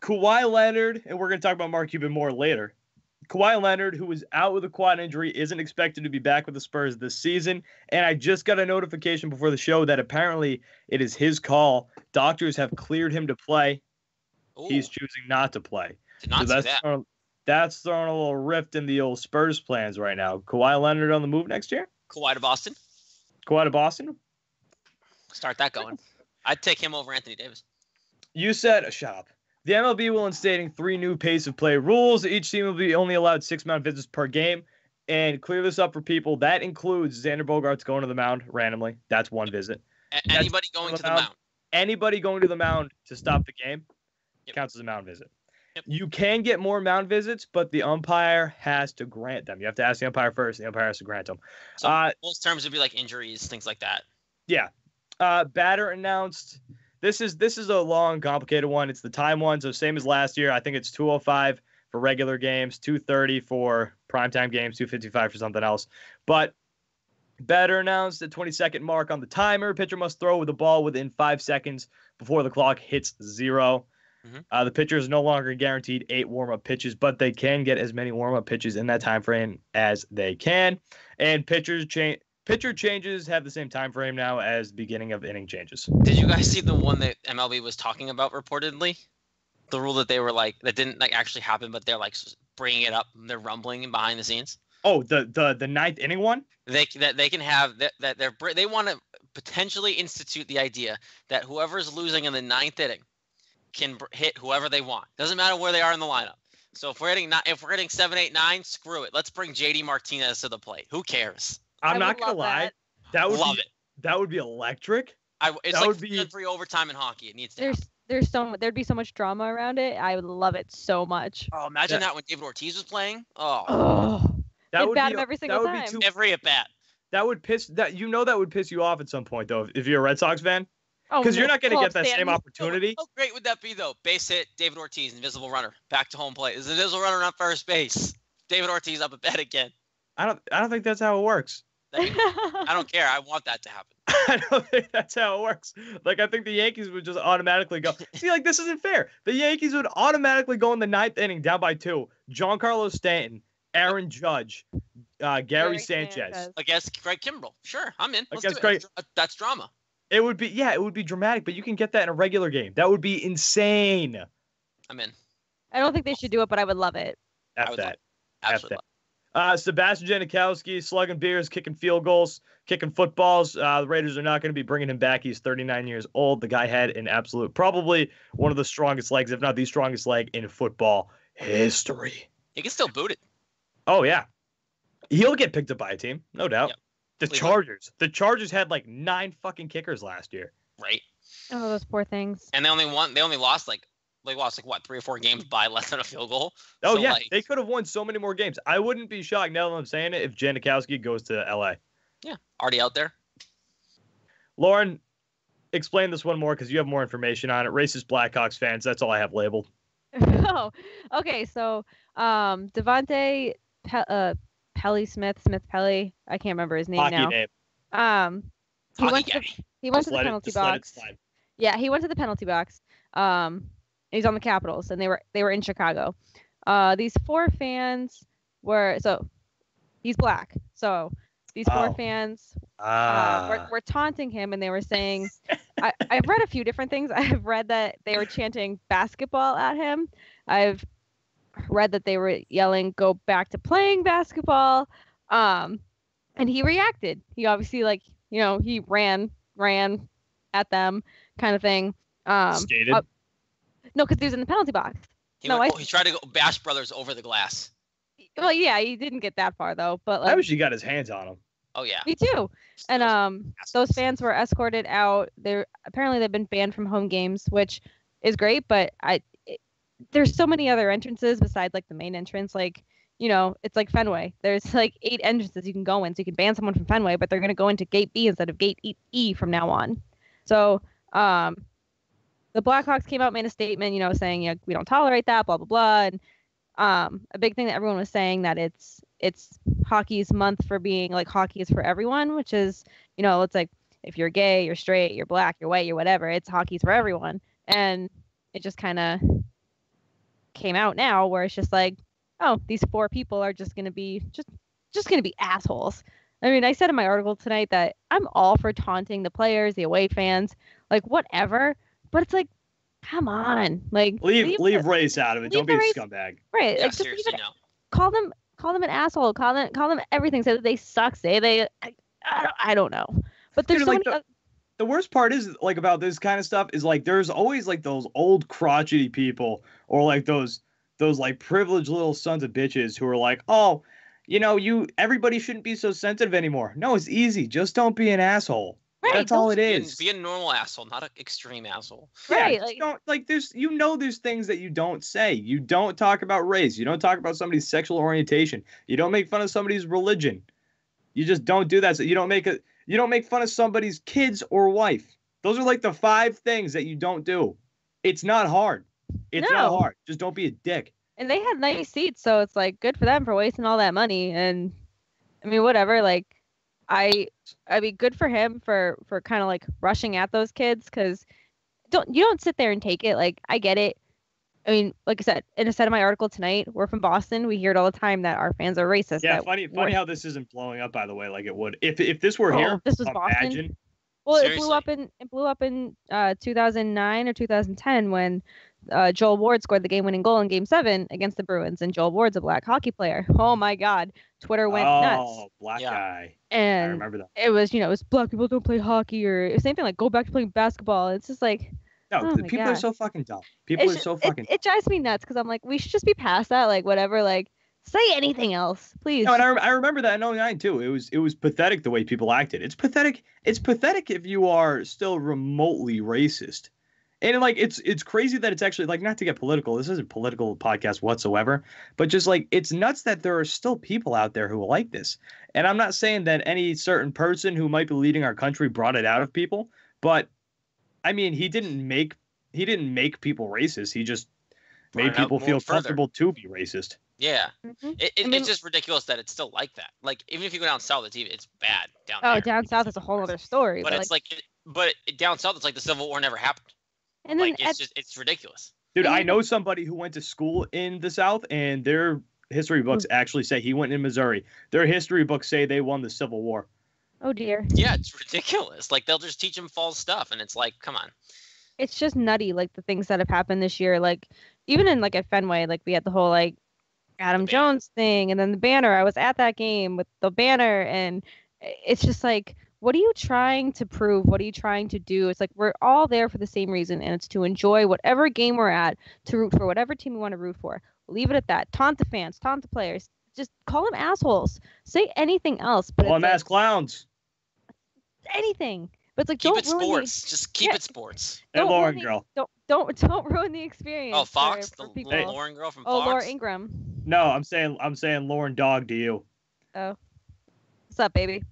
Kawhi Leonard, and we're going to talk about Mark Cuban more later. Kawhi Leonard, who was out with a quad injury, isn't expected to be back with the Spurs this season. And I just got a notification before the show that apparently it is his call. Doctors have cleared him to play. Ooh, He's choosing not to play. did not see that. That's throwing a little rift in the old Spurs plans right now. Kawhi Leonard on the move next year? Kawhi to Boston. Kawhi to Boston? Start that going. I'd take him over Anthony Davis. You said, shut up. The MLB will instating 3 new pace of play rules. Each team will be only allowed 6 mound visits per game. And clear this up for people. That includes Xander Bogaerts going to the mound randomly. That's 1 visit. Anybody going to the mound. Anybody going to the mound to stop the game counts as a mound visit. Yep. You can get more mound visits, but the umpire has to grant them. You have to ask the umpire first. The umpire has to grant them. So most terms would be like injuries, things like that. Yeah. Batter announced. This is a long, complicated one. It's the time one, so same as last year. I think it's 2:05 for regular games, 2:30 for primetime games, 2:55 for something else. But batter announced the 20-second mark on the timer. Pitcher must throw with the ball within 5 seconds before the clock hits 0. Mm-hmm. The pitcher is no longer guaranteed 8 warm-up pitches, but they can get as many warm-up pitches in that time frame as they can. And pitcher changes have the same time frame now as beginning of inning changes. Did you guys see the one that MLB was talking about reportedly? The rule that they were like that didn't like actually happen, but they're like bringing it up. They're rumbling behind the scenes. Oh, the ninth inning one. They can have that they want to potentially institute the idea that whoever's losing in the 9th inning can hit whoever they want. Doesn't matter where they are in the lineup. So if we're hitting 7, 8, 9, screw it. Let's bring JD Martinez to the plate. Who cares? I'm not gonna lie. That would Love be, it. That would be electric. It's that like would be 3 overtime in hockey. It needs to happen. There'd be so much drama around it. I would love it so much. Oh, imagine that when David Ortiz was playing. Oh, Oh, That I'd would bat be him every single that would time. Be too, every at bat. that would piss that would piss you off at some point though if you're a Red Sox fan Oh, because you're not going to pull get up that same Stanton. opportunity. How great would that be though? Base hit, David Ortiz, invisible runner, back to home plate. Is an invisible runner on first base? David Ortiz up at bat again. I don't think that's how it works. I don't care. I want that to happen. I don't think that's how it works. Like, I think the Yankees would just automatically go. See, like, this isn't fair. The Yankees would automatically go in the 9th inning down by 2. Giancarlo Stanton, Aaron Judge, Gary Sanchez. Against Craig Kimbrell. Sure, I'm in. Let's Against do it. Craig. That's drama. It would be dramatic, but you can get that in a regular game. That would be insane. I'm in. I don't think they should do it, but I would love it. F that. Absolutely. Sebastian Janikowski slugging beers, kicking field goals, kicking footballs. The Raiders are not going to be bringing him back. He's 39 years old. The guy had an absolute, probably one of the strongest legs, if not the strongest leg in football history. He can still boot it. Oh, yeah. He'll get picked up by a team, no doubt. Yep. The Chargers. The Chargers had like 9 fucking kickers last year. Right. Oh, those poor things. And they only lost like what, 3 or 4 games by less than a field goal. Oh, so, yeah. Like, they could have won so many more games. I wouldn't be shocked now that I'm saying it if Janikowski goes to LA. Yeah. Already out there. Lauren, explain this one more because you have more information on it. Racist Blackhawks fans. That's all I have labeled. Oh, okay. So, Devontae Smith-Pelly. I can't remember his name Hockey now. name. He went to the penalty box. Yeah, he went to the penalty box. He's on the Capitals, and they were in Chicago. These 4 fans were he's black. So these 4 fans were taunting him, and they were saying, I've read a few different things. I've read that they were chanting basketball at him. I've read that they were yelling, "Go back to playing basketball." And he reacted. He obviously he ran at them, kind of thing. Skated. No, because he was in the penalty box. He tried to go Bash Brothers over the glass. Well, yeah, he didn't get that far though. But I wish he got his hands on him. Oh yeah. Me too. And those fans were escorted out. Apparently they've been banned from home games, which is great. But there's so many other entrances besides like the main entrance. Like, it's like Fenway. There's like 8 entrances you can go in, so you can ban someone from Fenway, but they're going to go into gate B instead of gate E from now on. So the Blackhawks came out, made a statement, saying, we don't tolerate that, blah, blah, blah. And a big thing that everyone was saying that it's hockey's month for being like hockey is for everyone, which is, it's like if you're gay, you're straight, you're black, you're white, you're whatever, it's hockey's for everyone. And it just kind of came out now where it's just like, oh, these 4 people are just going to be just going to be assholes. I mean, I said in my article tonight that I'm all for taunting the players, the away fans, like whatever. But it's like, come on, like leave race out of it. Don't be a scumbag. Right? Yeah, like, seriously, no. Call them an asshole. Call them everything. Say that they suck. Say they. I don't know. But there's Dude, the worst part is like about this kind of stuff is like there's always like those old crotchety people or like those like privileged little sons of bitches who are like, oh, everybody shouldn't be so sensitive anymore. No, it's easy. Just don't be an asshole. Right, that's all it is. Be a normal asshole, not an extreme asshole. Right, yeah, there's things that you don't say. You don't talk about race. You don't talk about somebody's sexual orientation. You don't make fun of somebody's religion. You just don't do that. So you don't make fun of somebody's kids or wife. Those are like the 5 things that you don't do. It's not hard. It's not hard. Just don't be a dick. And they had nice seats, so it's like good for them for wasting all that money. And I mean, whatever. Like, I mean, good for him for kind of like rushing at those kids, because you don't sit there and take it. Like, I get it. I mean, like I said, in my article tonight, we're from Boston. We hear it all the time that our fans are racist. Yeah, funny how this isn't blowing up, by the way, like it would if this were here. This was Boston. Boston. Well, seriously. It blew up in 2009 or 2010 when Joel Ward scored the game-winning goal in Game 7 against the Bruins, and Joel Ward's a black hockey player. Oh my God, Twitter went nuts. Oh, black guy. And I remember that. It was, it was black people don't play hockey, or same thing like go back to playing basketball. It's just like, no, people are so fucking dumb. It drives me nuts because I'm like, we should just be past that. Like, whatever, like, say anything else, please. No, and I remember that in 2009 too. It was pathetic the way people acted. It's pathetic. It's pathetic if you are still remotely racist. And like it's crazy that it's actually, like, not to get political. This isn't a political podcast whatsoever, but just like it's nuts that there are still people out there who are like this. And I'm not saying that any certain person who might be leading our country brought it out of people, but I mean, he didn't make people racist. He just made people feel comfortable to be racist. Yeah. Mm-hmm. It's just ridiculous that it's still like that. Like, even if you go down south, it's bad down Oh, there. down south is a whole other story. But it's down south, it's like the Civil War never happened. And then it's ridiculous. Dude, I know somebody who went to school in the South, and their history books actually say he went in Missouri. Their history books say they won the Civil War. Oh, dear. Yeah, it's ridiculous. Like, they'll just teach them false stuff, and it's like, come on. It's just nutty, like, the things that have happened this year. Like, even in, like, at Fenway, like, we had the whole, like, Adam Jones thing, and then the banner. I was at that game with the banner, and it's just like, what are you trying to prove? What are you trying to do? It's like, we're all there for the same reason, and it's to enjoy whatever game we're at, to root for whatever team we want to root for. Leave it at that. Taunt the fans, taunt the players. Just call them assholes. Say anything else. But call them ass clowns. Anything. But it's like, keep it sports. Just keep it sports. And Lauren girl. Don't ruin the experience. Oh, Fox, for the Lauren girl from Fox. Oh, Laura Ingram. No, I'm saying Lauren dog to you. Oh, what's up, baby?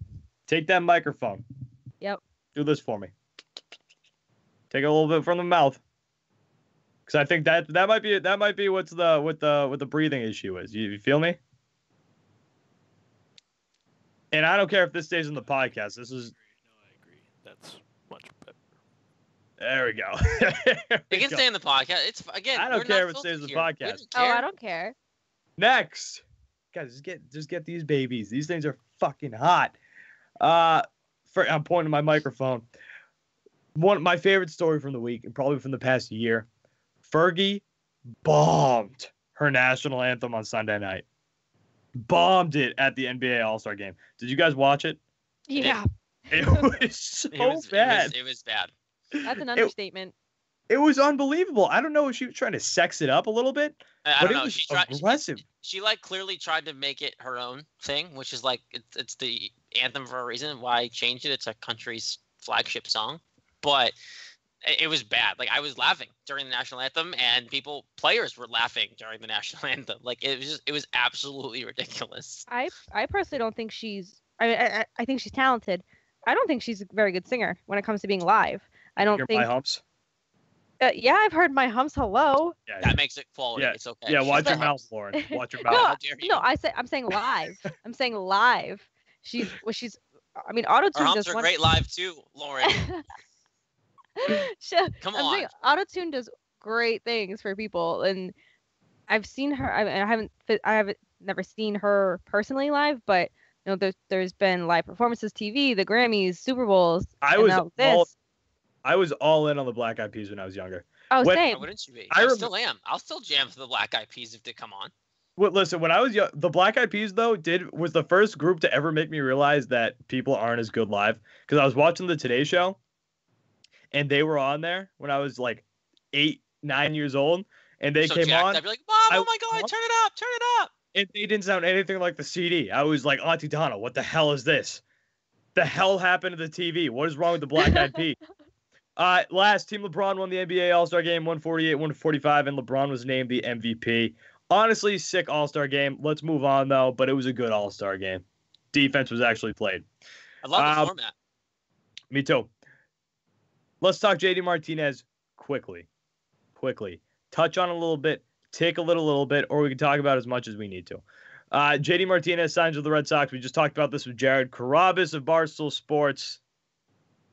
Take that microphone. Yep. Do this for me. Take a little bit from the mouth. Because I think that might be what the breathing issue is. You feel me? And I don't care if this stays in the podcast. This is. No, I agree. That's much better. There we go. It can stay in the podcast. It's again. I don't care if it stays in the podcast. Oh, I don't care. Next, guys, just get these babies. These things are fucking hot. I'm pointing my microphone. My favorite story from the week, and probably from the past year. Fergie bombed her national anthem on Sunday night. Bombed it at the NBA All-Star game. Did you guys watch it? Yeah. It was so bad. It was bad. That's an understatement. It was unbelievable. I don't know if she was trying to sex it up a little bit. I don't know. She tried aggressive. She like clearly tried to make it her own thing, which is like it's the anthem for a reason. Why change it? It's a country's flagship song, but it was bad. Like, I was laughing during the national anthem, and players were laughing during the national anthem. Like, it was absolutely ridiculous. I personally don't think she's. I think she's talented. I don't think she's a very good singer when it comes to being live. I don't think. My humps. Yeah, I've heard my humps. Hello. Yeah, that makes it quality. Yeah, It's okay. Yeah, watch your like, mouth, Lauren. Watch your mouth. No, I'm saying live. I'm saying live. She's. I mean, auto tune Her does humps are great live too, Lauren. Come on. Auto tune does great things for people, and I've seen her. I haven't never seen her personally live, but you know, there's been live performances, TV, the Grammys, Super Bowls. I was all in on the Black Eyed Peas when I was younger. Oh, Why same. wouldn't you be? I still am. I'll still jam to the Black Eyed Peas if they come on. Well, listen, when I was young, the Black Eyed Peas though was the first group to ever make me realize that people aren't as good live. Because I was watching the Today Show, and they were on there when I was like 8, 9 years old, and they came on. I'd be like, Mom, oh my God, turn it up. And they didn't sound anything like the CD. I was like, Auntie Donna, what the hell is this? The hell happened to the TV? What is wrong with the Black Eyed Peas? Last, Team LeBron won the NBA All-Star Game 148-145, and LeBron was named the MVP. Honestly, sick All-Star game. Let's move on, though, but it was a good All-Star game. Defense was actually played. I love the format. Me too. Let's talk JD Martinez quickly. Touch on a little bit, take a little bit, or we can talk about as much as we need to. JD Martinez signs with the Red Sox. We just talked about this with Jared Carrabis of Barstool Sports.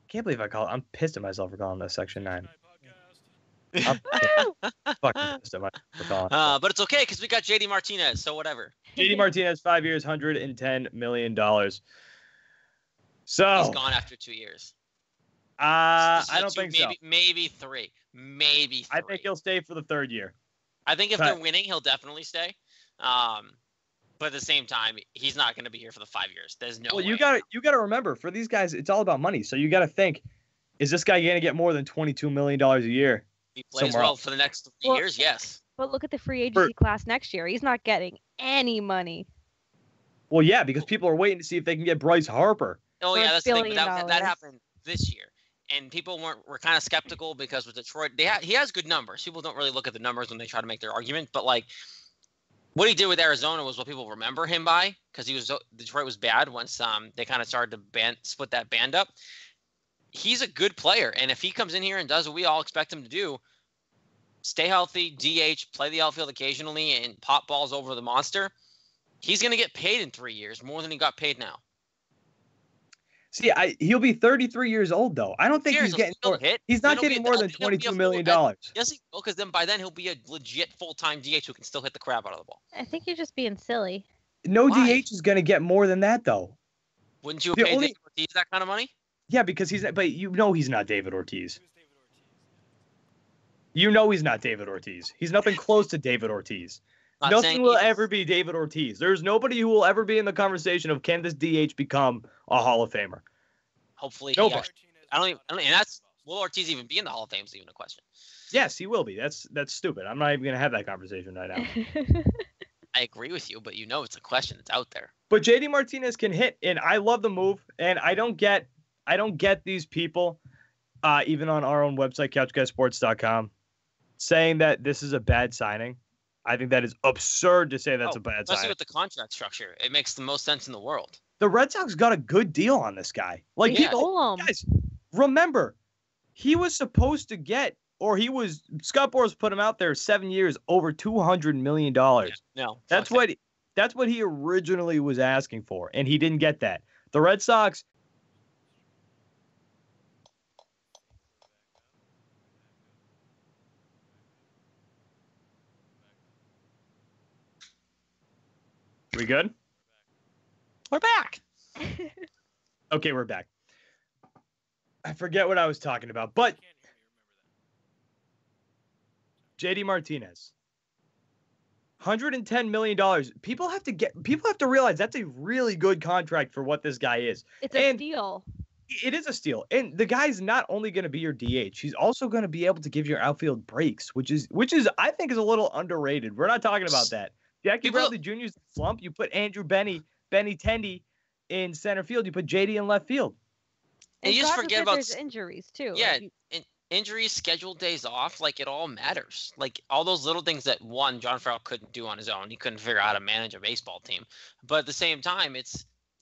Can't believe I'm pissed at myself for calling this Section 9. I'm fucking pissed at myself for calling but it's okay because we got JD Martinez, so whatever. JD Martinez, 5 years, $110 million. So he's gone after 2 years. I don't think so. Maybe three. I think he'll stay for the third year. I think if they're winning, he'll definitely stay. But at the same time, he's not going to be here for the 5 years. There's no way. You got to remember, for these guys, it's all about money. So you got to think, is this guy going to get more than $22 million a year? If he plays well for the next 3 years, yes. But look at the free agency class next year. He's not getting any money. Well, yeah, because people are waiting to see if they can get Bryce Harper. Oh, yeah, that's the thing. But that happened this year. And people were kind of skeptical because with Detroit, he has good numbers. People don't really look at the numbers when they try to make their argument. But, like, what he did with Arizona was what people remember him by because Detroit was bad once they kind of started to split that band up. He's a good player. And if he comes in here and does what we all expect him to do, stay healthy, DH, play the outfield occasionally, and pop balls over the monster, he's going to get paid in 3 years more than he got paid now. See, he'll be 33 years old, though. I don't think he's getting more. Hit. He's not getting more than $22 million. Yes, he will, because then by then he'll be a legit full-time DH who can still hit the crap out of the ball. I think you're just being silly. No DH is going to get more than that, though. Wouldn't you pay David Ortiz that kind of money? Yeah, because he's not David Ortiz. You know he's not David Ortiz. He's nothing close to David Ortiz. Nothing will ever be David Ortiz. There's nobody who will ever be in the conversation of can this DH become a Hall of Famer. Hopefully, nobody. And that's will Ortiz even be in the Hall of Fame is even a question. Yes, he will be. That's stupid. I'm not even going to have that conversation right now. I agree with you, but it's a question that's out there. But JD Martinez can hit, and I love the move. And I don't get these people, even on our own website, couchguysports.com, saying that this is a bad signing. I think that is absurd to say that's a bad signing. Especially with the contract structure. It makes the most sense in the world. The Red Sox got a good deal on this guy. Like, guys, remember, he was supposed to get, Scott Boras put him out there 7 years, over $200 million. Yeah, that's what he originally was asking for, and he didn't get that. The Red Sox. We good? We're back. Okay, we're back. I forget what I was talking about, but JD Martinez, $110 million. People have to realize that's a really good contract for what this guy is. It's a steal. It is a steal. And the guy's not only going to be your DH, he's also going to be able to give your outfield breaks, which is I think is a little underrated. We're not talking about that. Jackie Bradley Jr.'s slump. You put Andrew Benintendi in center field. You put JD in left field. And you just forget about injuries too. Yeah, injuries, scheduled days off, like it all matters. Like all those little things that John Farrell couldn't do on his own. He couldn't figure out how to manage a baseball team. But at the same time,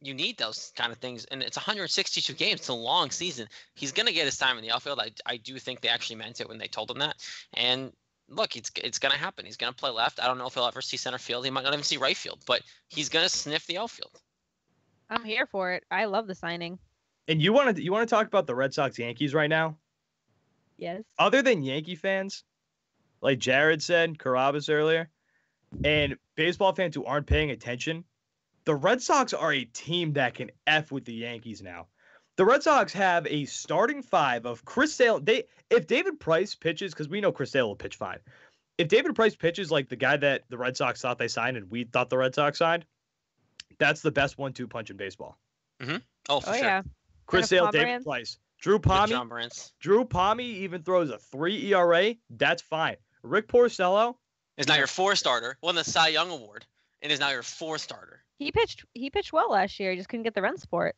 you need those kind of things, and it's 162 games. It's a long season. He's gonna get his time in the outfield. I do think they actually meant it when they told him that. And look, it's going to happen. He's going to play left. I don't know if he'll ever see center field. He might not even see right field, but he's going to sniff the outfield. I'm here for it. I love the signing. And you want to talk about the Red Sox Yankees right now? Yes. Other than Yankee fans, like Jared said, Carrabis earlier, and baseball fans who aren't paying attention, the Red Sox are a team that can F with the Yankees now. The Red Sox have a starting five of Chris Sale. If David Price pitches, because we know Chris Sale will pitch fine. If David Price pitches like the guy that the Red Sox thought they signed and we thought the Red Sox signed, that's the best 1-2 punch in baseball. Mm-hmm. Oh, for sure. Yeah. Chris Sale, David Price. Drew Palmy even throws a 3 ERA. That's fine. Rick Porcello is now your 4 starter. Won the Cy Young Award and is now your 4 starter. He pitched well last year. He just couldn't get the run support.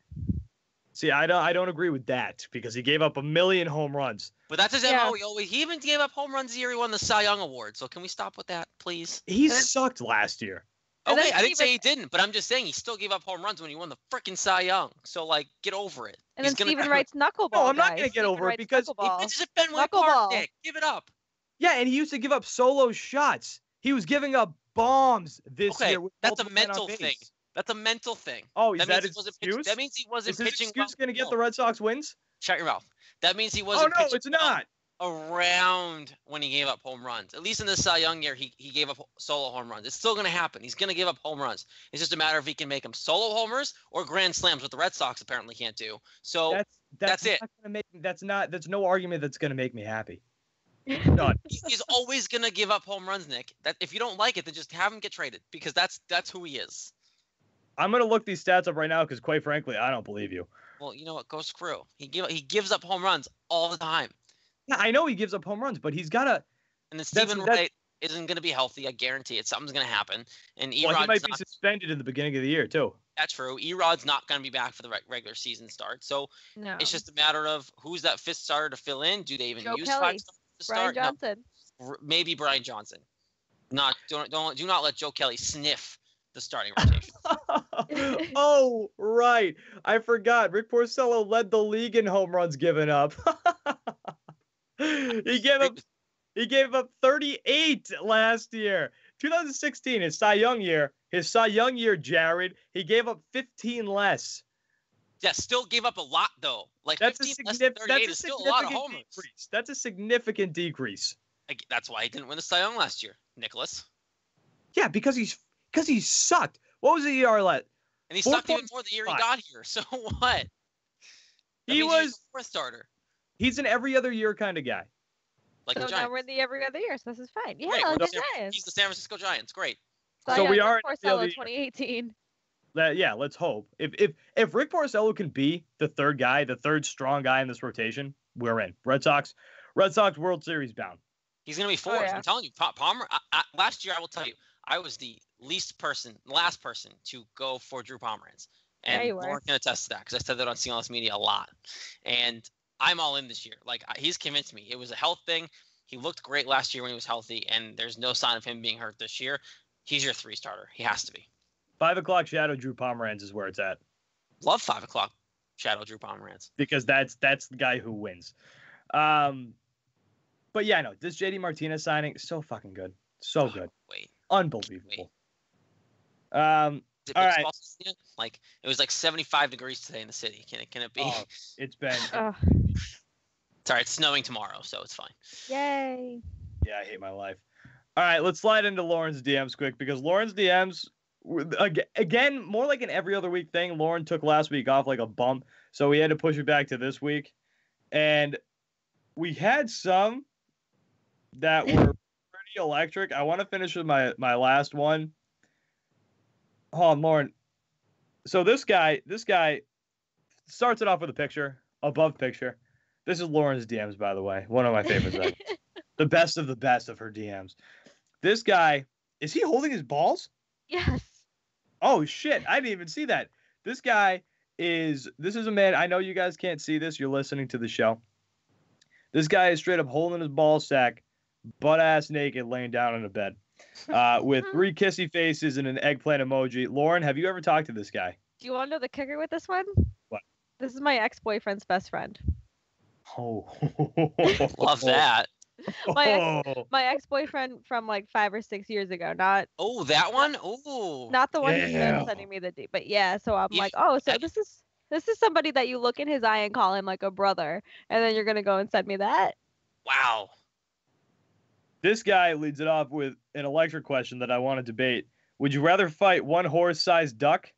See, I don't agree with that because he gave up 1 million home runs. But that's his MO. He even gave up home runs the year he won the Cy Young Award. So can we stop with that, please? He sucked last year. Okay, I didn't say he didn't, but I'm just saying he still gave up home runs when he won the freaking Cy Young. So, get over it. And then Steven Wright's knuckleball. No, I'm not going to get over it because he pitches at Fenway Park, Nick. Give it up. Yeah, and he used to give up solo shots. He was giving up bombs this year. That's a mental thing. That's a mental thing. Oh, is that his excuse? That means he wasn't pitching. Is his excuse going to get the Red Sox wins? Shut your mouth. That means he wasn't pitching. Oh, no, it's not. Around when he gave up home runs. At least in the Cy Young year, he gave up solo home runs. It's still going to happen. He's going to give up home runs. It's just a matter if he can make them solo homers or grand slams, what the Red Sox apparently can't do. So that's it. That's no argument that's going to make me happy. None. He's always going to give up home runs, Nick. That if you don't like it, then just have him get traded because that's who he is. I'm going to look these stats up right now because, quite frankly, I don't believe you. Well, you know what? Go screw. He gives up home runs all the time. Yeah, I know he gives up home runs, but he's got to. And then Steven Wright isn't going to be healthy. I guarantee it. Something's going to happen. And he might be suspended in the beginning of the year, too. That's true. Erod's not going to be back for the regular season start. So it's just a matter of who's that 5th starter to fill in. Do they even use 5 starters to start? Brian Johnson. No. Maybe Brian Johnson. Do not let Joe Kelly sniff the starting rotation. Oh, right. I forgot. Rick Porcello led the league in home runs given up. He gave up He gave up 38 last year. 2016, his Cy Young year. His Cy Young year, Jared, he gave up 15 less. Yeah, still gave up a lot though. Like That's 15 less than 38 is still a lot of homers. Decrease. That's a significant decrease. That's why he didn't win the Cy Young last year, Nicholas. Yeah, because he sucked. What was the ERA last? And he sucked even more the year he got here. So what? He was a fourth starter. He's an every other year kind of guy. Like so the Giants. now we're in the every other year, so this is fine. Yeah, Great. like the Giants. He's the San Francisco Giants. Great. So we are in Porcello 2018. Yeah, let's hope. If Rick Porcello can be the third guy, the third strong guy in this rotation, we're in. Red Sox World Series bound. He's going to be fourth. Yeah. I'm telling you, Palmer. Last year, I will tell you, I was the last person to go for Drew Pomeranz. And Lauren can attest to that because I said that on CLS Media a lot. And I'm all in this year. Like, he's convinced me. It was a health thing. He looked great last year when he was healthy, and there's no sign of him being hurt this year. He's your 3 starter. He has to be. 5 o'clock shadow Drew Pomeranz is where it's at. Love 5 o'clock shadow Drew Pomeranz. Because that's the guy who wins. But yeah, no, this JD Martinez signing is so fucking good. So good. Wait. Unbelievable. All right. Like, it was like 75 degrees today in the city. Can it be? Oh, it's been. Sorry, it's snowing tomorrow, so it's fine. Yay. Yeah, I hate my life. All right, let's slide into Lauren's DMs quick because Lauren's DMs, again, more like an every other week thing. Lauren took last week off like a bump, so we had to push it back to this week. And we had some that were pretty electric. I want to finish with my last one. Hold on, Lauren. So this guy starts it off with a picture, above picture. This is Lauren's DMs, by the way. One of my favorites. The best of her DMs. This guy, is he holding his balls? Yes. Oh, shit. I didn't even see that. This is a man. I know you guys can't see this. You're listening to the show. This guy is straight up holding his ball sack, butt ass naked, laying down in a bed with 3 kissy faces and an eggplant emoji. Lauren, have you ever talked to this guy? Do you want to know the kicker with this one? What? This is my ex-boyfriend's best friend. Oh. Love that. My ex-boyfriend from like 5 or 6 years ago. Not. Oh, that one? Oh. Not the one who's been sending me the date. But yeah, so I'm like, oh, so this is somebody that you look in his eye and call him like a brother, and then you're gonna go and send me that? Wow. This guy leads it off with an electric question that I want to debate. Would you rather fight 1 horse-sized duck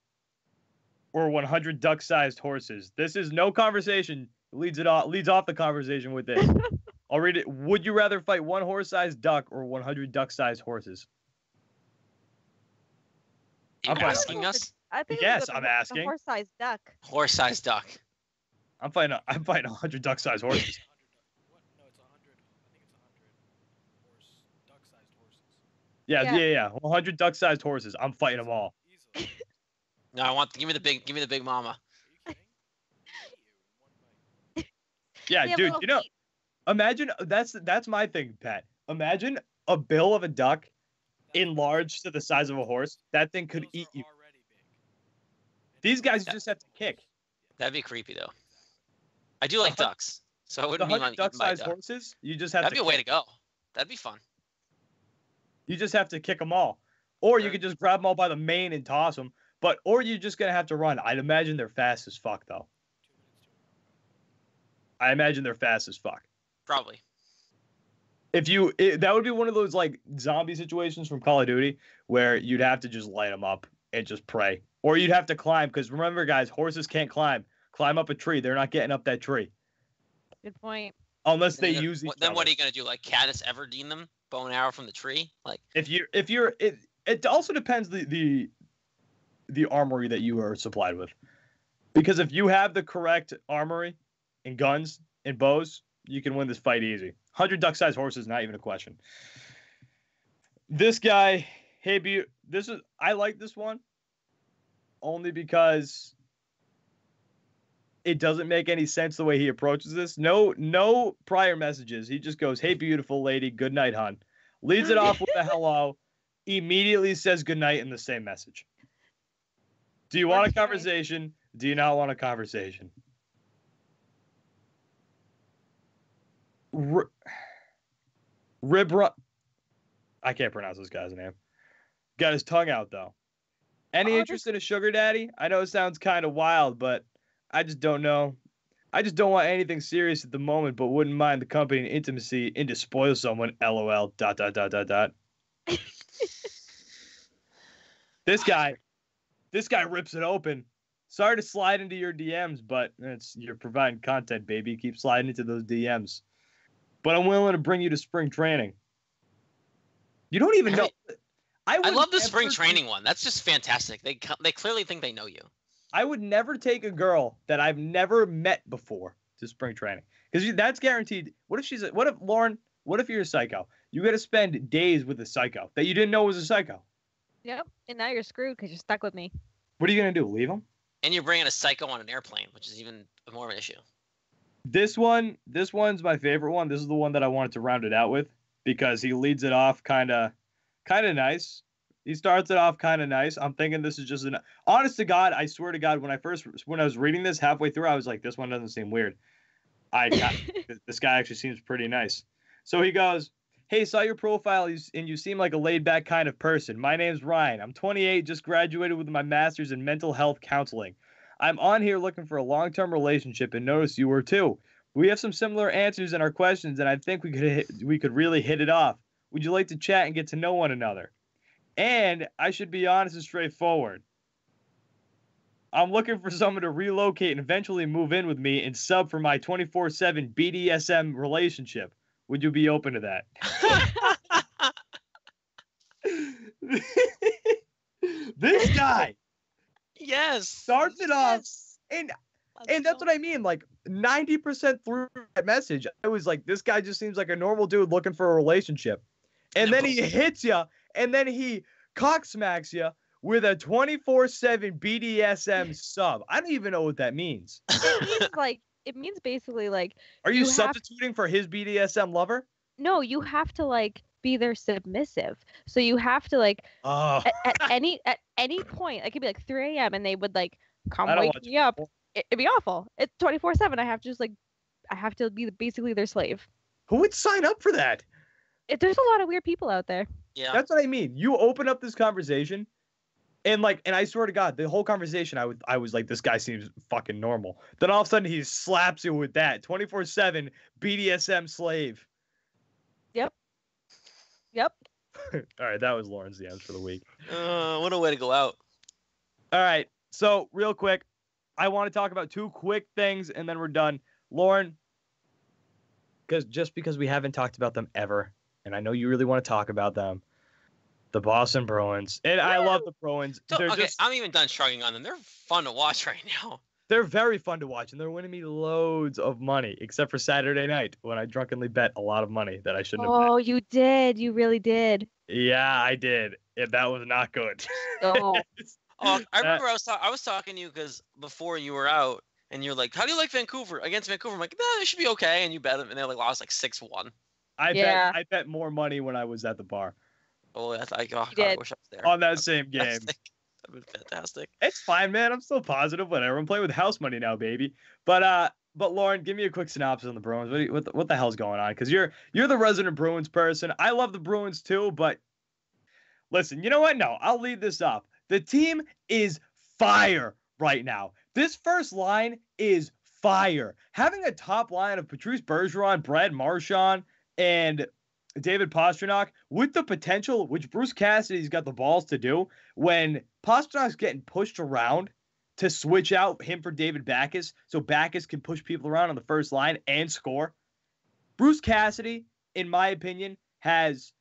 or 100 duck-sized horses? This is no conversation. Leads off the conversation with this. I'll read it. Would you rather fight 1 horse-sized duck or 100 duck-sized horses? Are you asking us? I think yes, I'm asking. Horse-sized duck. Horse-sized duck. I'm fighting 100 duck-sized horses. No, it's 100. I think it's 100 duck-sized horses. Yeah. 100 duck-sized horses. I'm fighting them all. Easily. No, give me the big mama. Are you kidding? Yeah, dude, imagine that's my thing, Pat. Imagine a bill of a duck enlarged to the size of a horse. That thing could eat you. These guys just have to kick. That'd be creepy though. I do like ducks, so it wouldn't be my duck-sized horses. You just have That'd be a way to go. That'd be fun. You just have to kick them all, or you could just grab them all by the mane and toss them. Or you're just gonna have to run. I'd imagine they're fast as fuck though. I imagine they're fast as fuck. Probably. That would be one of those like zombie situations from Call of Duty where you'd have to just light them up and just pray, or you'd have to climb. Because remember, guys, horses can't climb up a tree. They're not getting up that tree. Good point. Unless they use each other. Then what are you gonna do? Like Katniss Everdeen them, bow and arrow from the tree? Like it also depends the armory that you are supplied with, because if you have the correct armory and guns and bows, you can win this fight easy. 100 duck-sized horses, not even a question. This guy, I like this one only because it doesn't make any sense the way he approaches this. No prior messages. He just goes, "Hey, beautiful lady, good night, hon." Leads it off with a hello. Immediately says good night in the same message. Do you want a conversation? Do you not want a conversation? I can't pronounce this guy's name. Got his tongue out, though. Any interest in a sugar daddy? I know it sounds kind of wild, but I just don't know. I just don't want anything serious at the moment, but wouldn't mind the company and intimacy and to spoil someone. LOL. ... This guy rips it open. Sorry to slide into your DMs, but you're providing content, baby. Keep sliding into those DMs. But I'm willing to bring you to spring training. You don't even know. I love the spring training one. That's just fantastic. They clearly think they know you. I would never take a girl that I've never met before to spring training because that's guaranteed. What if Lauren? What if you're a psycho? You got to spend days with a psycho that you didn't know was a psycho. Yep, and now you're screwed because you're stuck with me. What are you gonna do? Leave him? And you're bringing a psycho on an airplane, which is even more of an issue. This one's my favorite one. This is the one that I wanted to round it out with because he leads it off kind of nice. He starts it off kind of nice. I'm thinking this is just honest to God, I swear to God, when I was reading this halfway through, I was like, this one doesn't seem weird. This guy actually seems pretty nice. So he goes, "Hey, saw your profile and you seem like a laid back kind of person. My name's Ryan. I'm 28, just graduated with my master's in mental health counseling. I'm on here looking for a long-term relationship and noticed you were too. We have some similar answers in our questions and I think we could really hit it off. Would you like to chat and get to know one another? And I should be honest and straightforward. I'm looking for someone to relocate and eventually move in with me and sub for my 24/7 BDSM relationship. Would you be open to that?" This guy starts it off, and that's what I mean. Like 90% through that message, I was like, this guy just seems like a normal dude looking for a relationship. And then he hits you, and then he cocksmacks you with a 24/7 BDSM sub. I don't even know what that means. It means basically like. Are you substituting for his BDSM lover? No, you have to like be their submissive. So you have to like at any point, it could be like 3 a.m. and they would like come wake me up. It'd be awful. It's 24/7. I have to be basically their slave. Who would sign up for that? There's a lot of weird people out there. Yeah, that's what I mean. You open up this conversation, and I swear to God, the whole conversation, I was like, this guy seems fucking normal. Then all of a sudden, he slaps you with that 24/7 BDSM slave. Yep. All right, that was Lauren's DMs for the week. What a way to go out. All right, so real quick, I want to talk about 2 quick things, and then we're done. Lauren, because we haven't talked about them ever, and I know you really want to talk about them, the Boston Bruins. And I love the Bruins. I'm even done shrugging on them. They're fun to watch right now. They're very fun to watch, and they're winning me loads of money, except for Saturday night when I drunkenly bet a lot of money that I shouldn't have bet. Oh, you did. You really did. Yeah, I did. And that was not good. Oh. I remember I was talking to you because before you were out, and you're like, "How do you like Vancouver against Vancouver?" I'm like, "Nah, they should be okay." And you bet them, and they lost like 6-1. I bet more money when I was at the bar. Oh, God, I wish I was there. On that same game. That'd been fantastic. It's fine, man. I'm still positive. Whatever. I'm playing with house money now, baby. But Lauren, give me a quick synopsis on the Bruins. What the hell's going on? Because you're the resident Bruins person. I love the Bruins too, but listen, you know what? No, I'll lead this off. The team is fire right now. This first line is fire. Having a top line of Patrice Bergeron, Brad Marchand, and David Pastrnak with the potential, which Bruce Cassidy's got the balls to do, when Pasternak's getting pushed around to switch out him for David Backes so Backes can push people around on the first line and score. Bruce Cassidy, in my opinion, has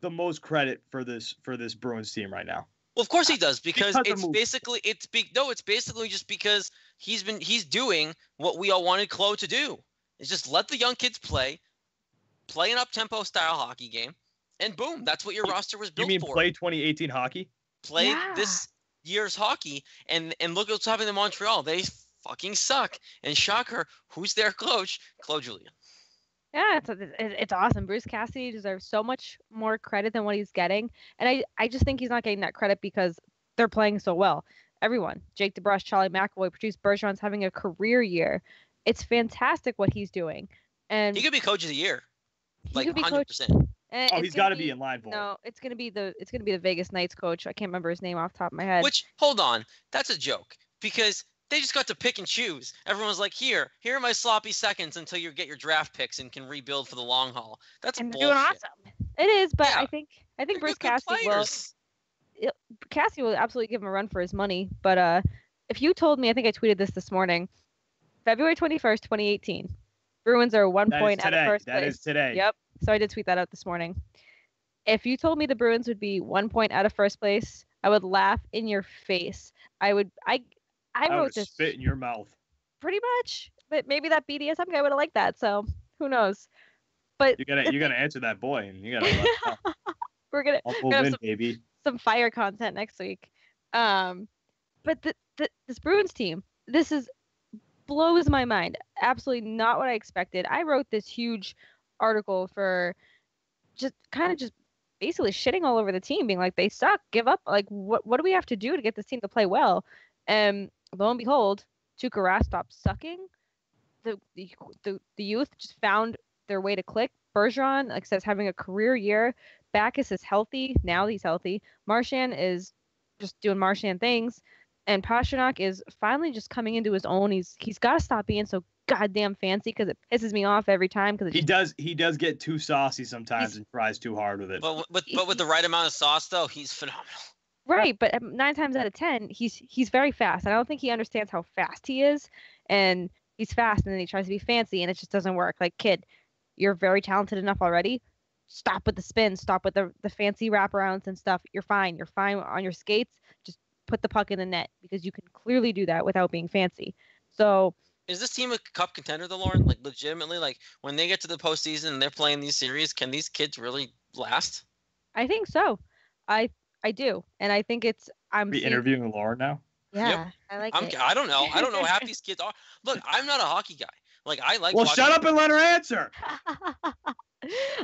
the most credit for this Bruins team right now. Well, of course he does, because it's basically just because he's doing what we all wanted Claude to do. It's just let the young kids play an up-tempo style hockey game, and boom, that's what your roster was built for. You mean play 2018 hockey? Play this year's hockey, and look what's happening in Montreal. They fucking suck. And shocker, who's their coach? Claude Julien. Yeah, it's awesome. Bruce Cassidy deserves so much more credit than what he's getting, and I just think he's not getting that credit because they're playing so well. Everyone, Jake DeBrusk, Charlie McAvoy, Patrice Bergeron's having a career year. It's fantastic what he's doing, and he could be coach of the year. Like could be 100%. Oh, he's got to be in line for it. No, it's gonna be the Vegas Knights coach. I can't remember his name off the top of my head. Which, hold on, that's a joke because they just got to pick and choose. Everyone's like, here are my sloppy seconds until you get your draft picks and can rebuild for the long haul. That's and bullshit. they're doing awesome. It is, but Yeah. I think They're Bruce good Cassidy will. players. Cassie will absolutely give him a run for his money. But if you told me, I think I tweeted this morning, February 21st, 2018, Bruins are 1 point out of first place. That is today. Yep. So I did tweet that out this morning. If you told me the Bruins would be 1 point out of first place, I would laugh in your face. I wrote this spit in your mouth. pretty much, but maybe that BDSM guy would have liked that. So who knows? But you're gonna answer that boy, and you gotta. we're gonna win, baby. Some fire content next week. But this Bruins team, blows my mind. Absolutely not what I expected. I wrote this huge article for just basically shitting all over the team, being like, they suck, give up. Like, what do we have to do to get this team to play well? And lo and behold, Tuukka Rask stopped sucking. The youth just found their way to click. Bergeron, like, says, having a career year. Backes is healthy. Now he's healthy. Marchand is just doing Marchand things. And Pastrnak is finally just coming into his own. He's got to stop being so goddamn fancy because it pisses me off every time. Because he does get too saucy sometimes and tries too hard with it. But with the right amount of sauce, though, he's phenomenal. Right, but 9 times out of 10, he's very fast. I don't think he understands how fast he is, and he's fast, and then he tries to be fancy, and it just doesn't work. Like, kid, you're very talented enough already. Stop with the spin. Stop with the fancy wraparounds and stuff. You're fine. You're fine on your skates. Just put the puck in the net because you can clearly do that without being fancy. So, is this team a cup contender, though, Lauren? Like, legitimately, like, when they get to the postseason and they're playing these series, can these kids really last? I think so. I do, and I think I'm interviewing Lauren now. Yeah, yep. I like it. I don't know how half these kids are. Look, I'm not a hockey guy. Like, I like. Well, shut up and let her answer.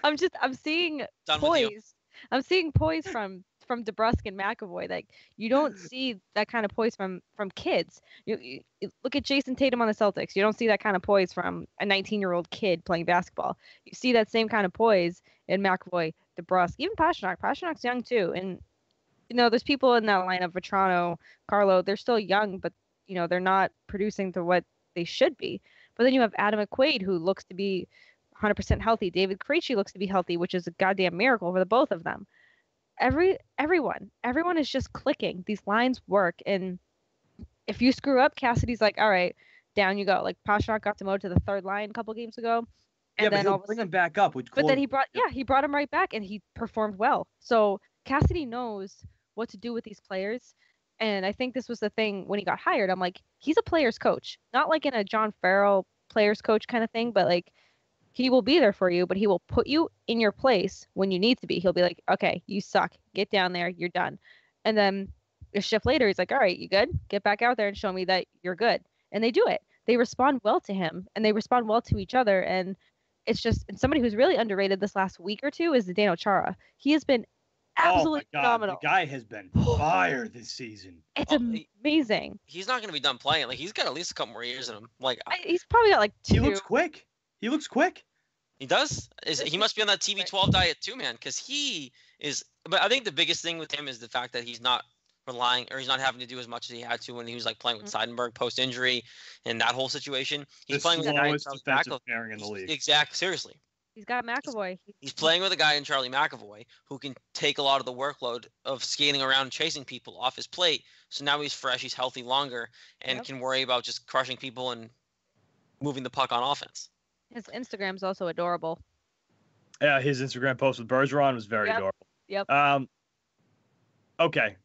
I'm seeing poise. I'm seeing poise from DeBrusk and McAvoy. Like, you don't see that kind of poise from kids. You look at Jason Tatum on the Celtics. You don't see that kind of poise from a 19-year-old kid playing basketball. You see that same kind of poise in McAvoy, DeBrusk, even Pastrnak. Pasternak's young too, and there's people in that lineup, Vetrano, Carlo. They're still young, but they're not producing to what they should be. But then you have Adam McQuaid, who looks to be 100% healthy. David Krejci looks to be healthy, which is a goddamn miracle for the both of them. Everyone is just clicking. These lines work, and if you screw up, Cassidy's like, all right, down you go. Like, Pastrnak got demoted to the third line a couple games ago, and then he'll bring him back up. But then he brought him right back, and he performed well. So Cassidy knows what to do with these players, and I think this was the thing when he got hired. I'm like, he's a player's coach, not like in a John Farrell player's coach kind of thing, but like, he will be there for you, but he will put you in your place when you need to be. He'll be like, okay, you suck. Get down there. You're done. And then a shift later, he's like, all right, you good? Get back out there and show me that you're good. And they do it. They respond well to him, and they respond well to each other. And it's just, and somebody who's really underrated this last week or two is Zdeno Chara. He has been absolutely phenomenal. The guy has been fire this season. It's amazing. He's not going to be done playing. Like, he's got at least a couple more years in him. Like, he's probably got like 2. He looks quick. He does? He must be on that TB12 diet too, man, because he is. But I think the biggest thing with him is the fact that he's not relying, or he's not having to do as much as he had to when he was like playing with Seidenberg post-injury and that whole situation. He's playing with a guy in Charlie McAvoy. In the league. Exactly, seriously. He's got McAvoy. He's playing with a guy in Charlie McAvoy who can take a lot of the workload of skating around and chasing people off his plate. So now he's fresh, he's healthy longer, and can worry about just crushing people and moving the puck on offense. His Instagram's also adorable. Yeah, his Instagram post with Bergeron was very adorable. Yep. Okay.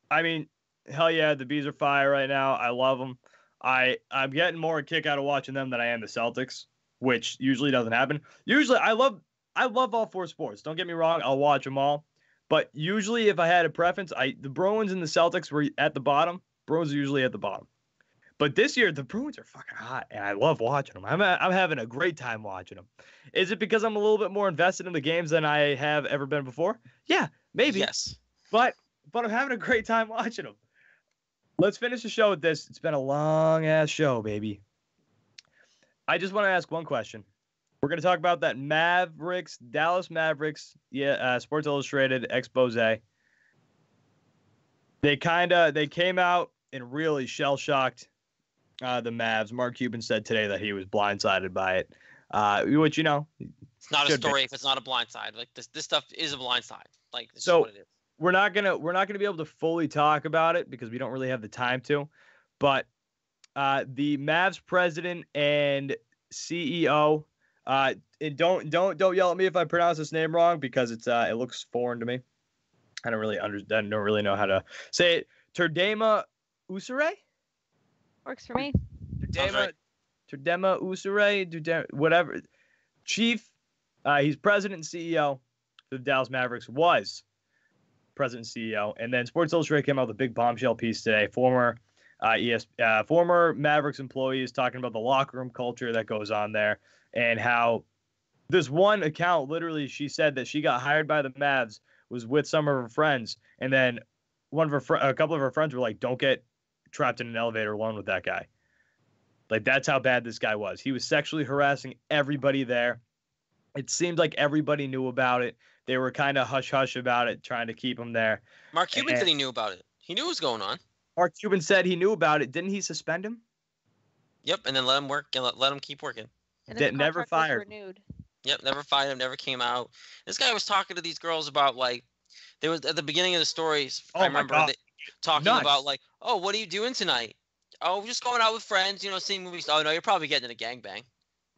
I mean, hell yeah, the Bees are fire right now. I love them. I'm getting more a kick out of watching them than I am the Celtics, which usually doesn't happen. Usually, I love all 4 sports. Don't get me wrong. I'll watch them all. But usually, if I had a preference, the Bruins and the Celtics were at the bottom. Bruins are usually at the bottom. But this year, the Bruins are fucking hot, and I love watching them. I'm having a great time watching them. Is it because I'm a little bit more invested in the games than I have ever been before? Yeah, maybe. Yes. But I'm having a great time watching them. Let's finish the show with this. It's been a long-ass show, baby. I just want to ask one question. We're going to talk about that Dallas Mavericks, Sports Illustrated expose. They came out and really shell-shocked the Mavs. Mark Cuban said today that he was blindsided by it. Which, it's not a story if it's not a blindside. Like this stuff is a blindside. Like this is what it is. We're not gonna be able to fully talk about it because we don't really have the time to. But the Mavs president and CEO, and don't yell at me if I pronounce this name wrong because it looks foreign to me. I don't really know how to say it. Terdema Usure? Works for me. Terdema Usure, whatever. Chief, he's president and CEO for the Dallas Mavericks, was president and CEO. And then Sports Illustrated came out with a big bombshell piece today. Former Mavericks employees talking about the locker room culture that goes on there and how this one account, literally, she said that she got hired by the Mavs, was with some of her friends, and then a couple of her friends were like, "Don't get trapped in an elevator alone with that guy." Like, that's how bad this guy was. He was sexually harassing everybody there. It seemed like everybody knew about it. They were kind of hush-hush about it, trying to keep him there. Mark Cuban said he knew about it. He knew what was going on. Mark Cuban said he knew about it. Didn't he suspend him? Yep, and then let him work and let him keep working. And then the Never contract was fired. renewed. Yep, never fired him, never came out. This guy was talking to these girls about, like, there was at the beginning of the stories, I remember talking about, like, oh, what are you doing tonight? Oh, just going out with friends, seeing movies. Oh, no, you're probably getting in a gangbang.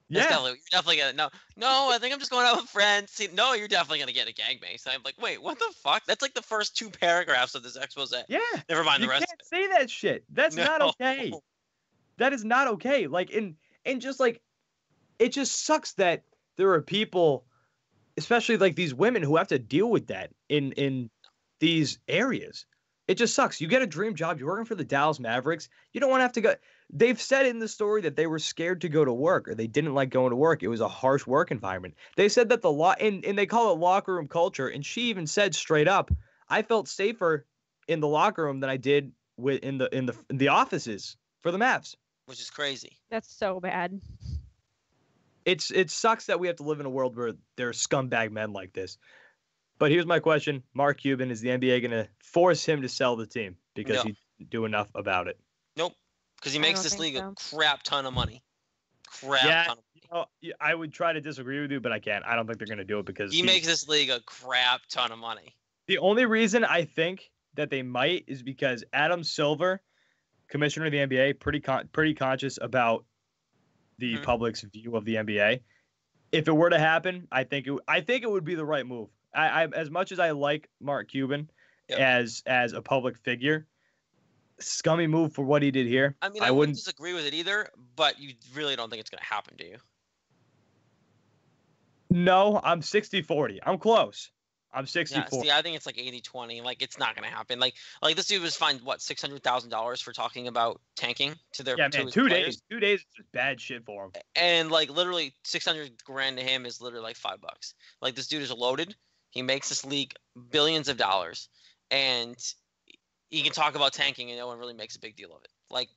Yeah. You're definitely getting No, I think I'm just going out with friends. See, no, you're definitely going to get in a gangbang. So I'm like, wait, what the fuck? That's like the first 2 paragraphs of this expose. Yeah. Never mind the rest. You can't say that shit. That's not okay. That is not okay. Like, and just like, it just sucks that there are people, especially like these women, who have to deal with that in these areas. It just sucks. You get a dream job. You're working for the Dallas Mavericks. You don't want to have to go. They've said in the story that they were scared to go to work, or they didn't like going to work. It was a harsh work environment. They said that and they call it locker room culture. And she even said straight up, "I felt safer in the locker room than I did in the offices for the Mavs." Which is crazy. That's so bad. It sucks that we have to live in a world where there are scumbag men like this. But here's my question. Mark Cuban, is the NBA going to force him to sell the team because he didn't do enough about it? Nope. Because he makes this league a crap ton of money. I would try to disagree with you, but I can't. I don't think they're going to do it because he makes this league a crap ton of money. The only reason I think that they might is because Adam Silver, commissioner of the NBA, pretty conscious about the public's view of the NBA. If it were to happen, I think it would be the right move. I as much as I like Mark Cuban as a public figure, scummy move for what he did here. I mean, I wouldn't disagree with it either, but you really don't think it's going to happen, do you? No, I'm 60-40. I'm close. I'm 60-40. Yeah, see, I think it's like 80-20. Like, it's not going to happen. Like this dude was fined, what, $600,000 for talking about tanking to their man, 2 days. 2 days is just bad shit for him. And like literally $600,000 to him is literally like $5. Like, this dude is loaded. He makes this league billions of dollars, and he can talk about tanking, and no one really makes a big deal of it. Like,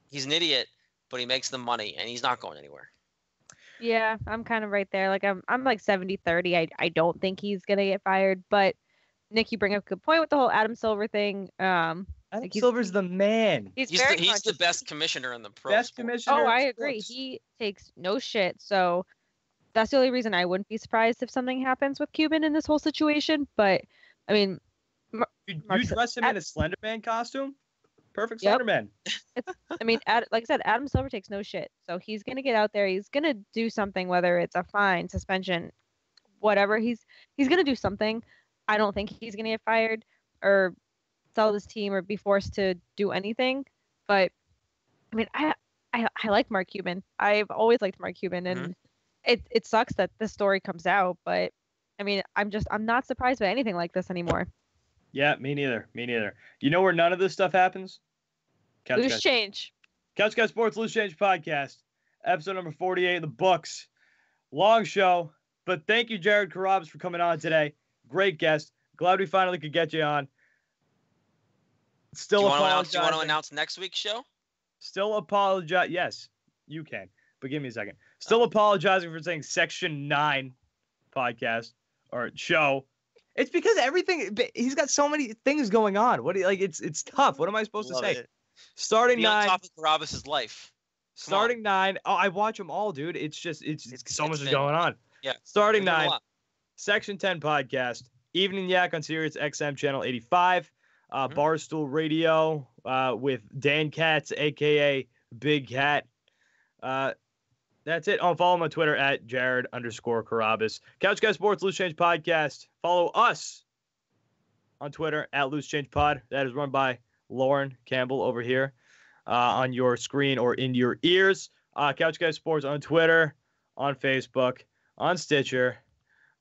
he's an idiot, but he makes the money, and he's not going anywhere. Yeah, I'm kind of right there. Like, I'm like 70-30. I don't think he's gonna get fired, but Nick, you bring up a good point with the whole Adam Silver thing. Adam Silver's the man. He's the best commissioner in the pro. Best commissioner. Oh, I agree. He takes no shit. So that's the only reason I wouldn't be surprised if something happens with Cuban in this whole situation. But I mean, you dress him in a Slender Man costume? Perfect Slender Man. I mean, like I said, Adam Silver takes no shit. So he's going to get out there. He's going to do something, whether it's a fine, suspension, whatever. He's going to do something. I don't think he's going to get fired or sell this team or be forced to do anything. But I mean, I like Mark Cuban. I've always liked Mark Cuban, and it sucks that this story comes out. But I mean, I'm not surprised by anything like this anymore. Yeah, me neither. You know where none of this stuff happens? Loose Change. Couch Guy Sports Loose Change Podcast. Episode number 48 in the books. Long show, but thank you, Jared Carrabis, for coming on today. Great guest. Glad we finally could get you on. Do you want to announce next week's show? Still apologize. Yes, you can. but give me a second. Still apologizing for saying Section 9 podcast or show. It's because he's got so many things going on. It's tough. What am I supposed to say? It. Starting Be 9. on top of Carrabis' life. Starting 9. Oh, I watch them all, dude. It's so much is going on. Yeah. Starting 9. Section 10 podcast. Evening Yak on Sirius XM channel 85. Barstool Radio with Dan Katz, a.k.a. Big Cat. That's it. Follow him on Twitter at Jared_Carrabis. Couch Guy Sports Loose Change Podcast. Follow us on Twitter at Loose Change Pod. That is run by Lauren Campbell over here on your screen or in your ears. Couch Guy Sports on Twitter, on Facebook, on Stitcher,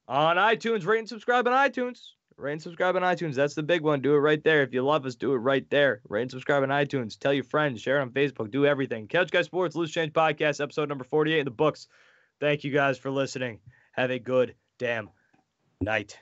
on iTunes. Rate and subscribe on iTunes. Rate and subscribe on iTunes. That's the big one. Do it right there. If you love us, do it right there. Rate and subscribe on iTunes. Tell your friends. Share it on Facebook. Do everything. Couch Guy Sports, Loose Change Podcast, episode number 48 in the books. Thank you guys for listening. Have a good damn night.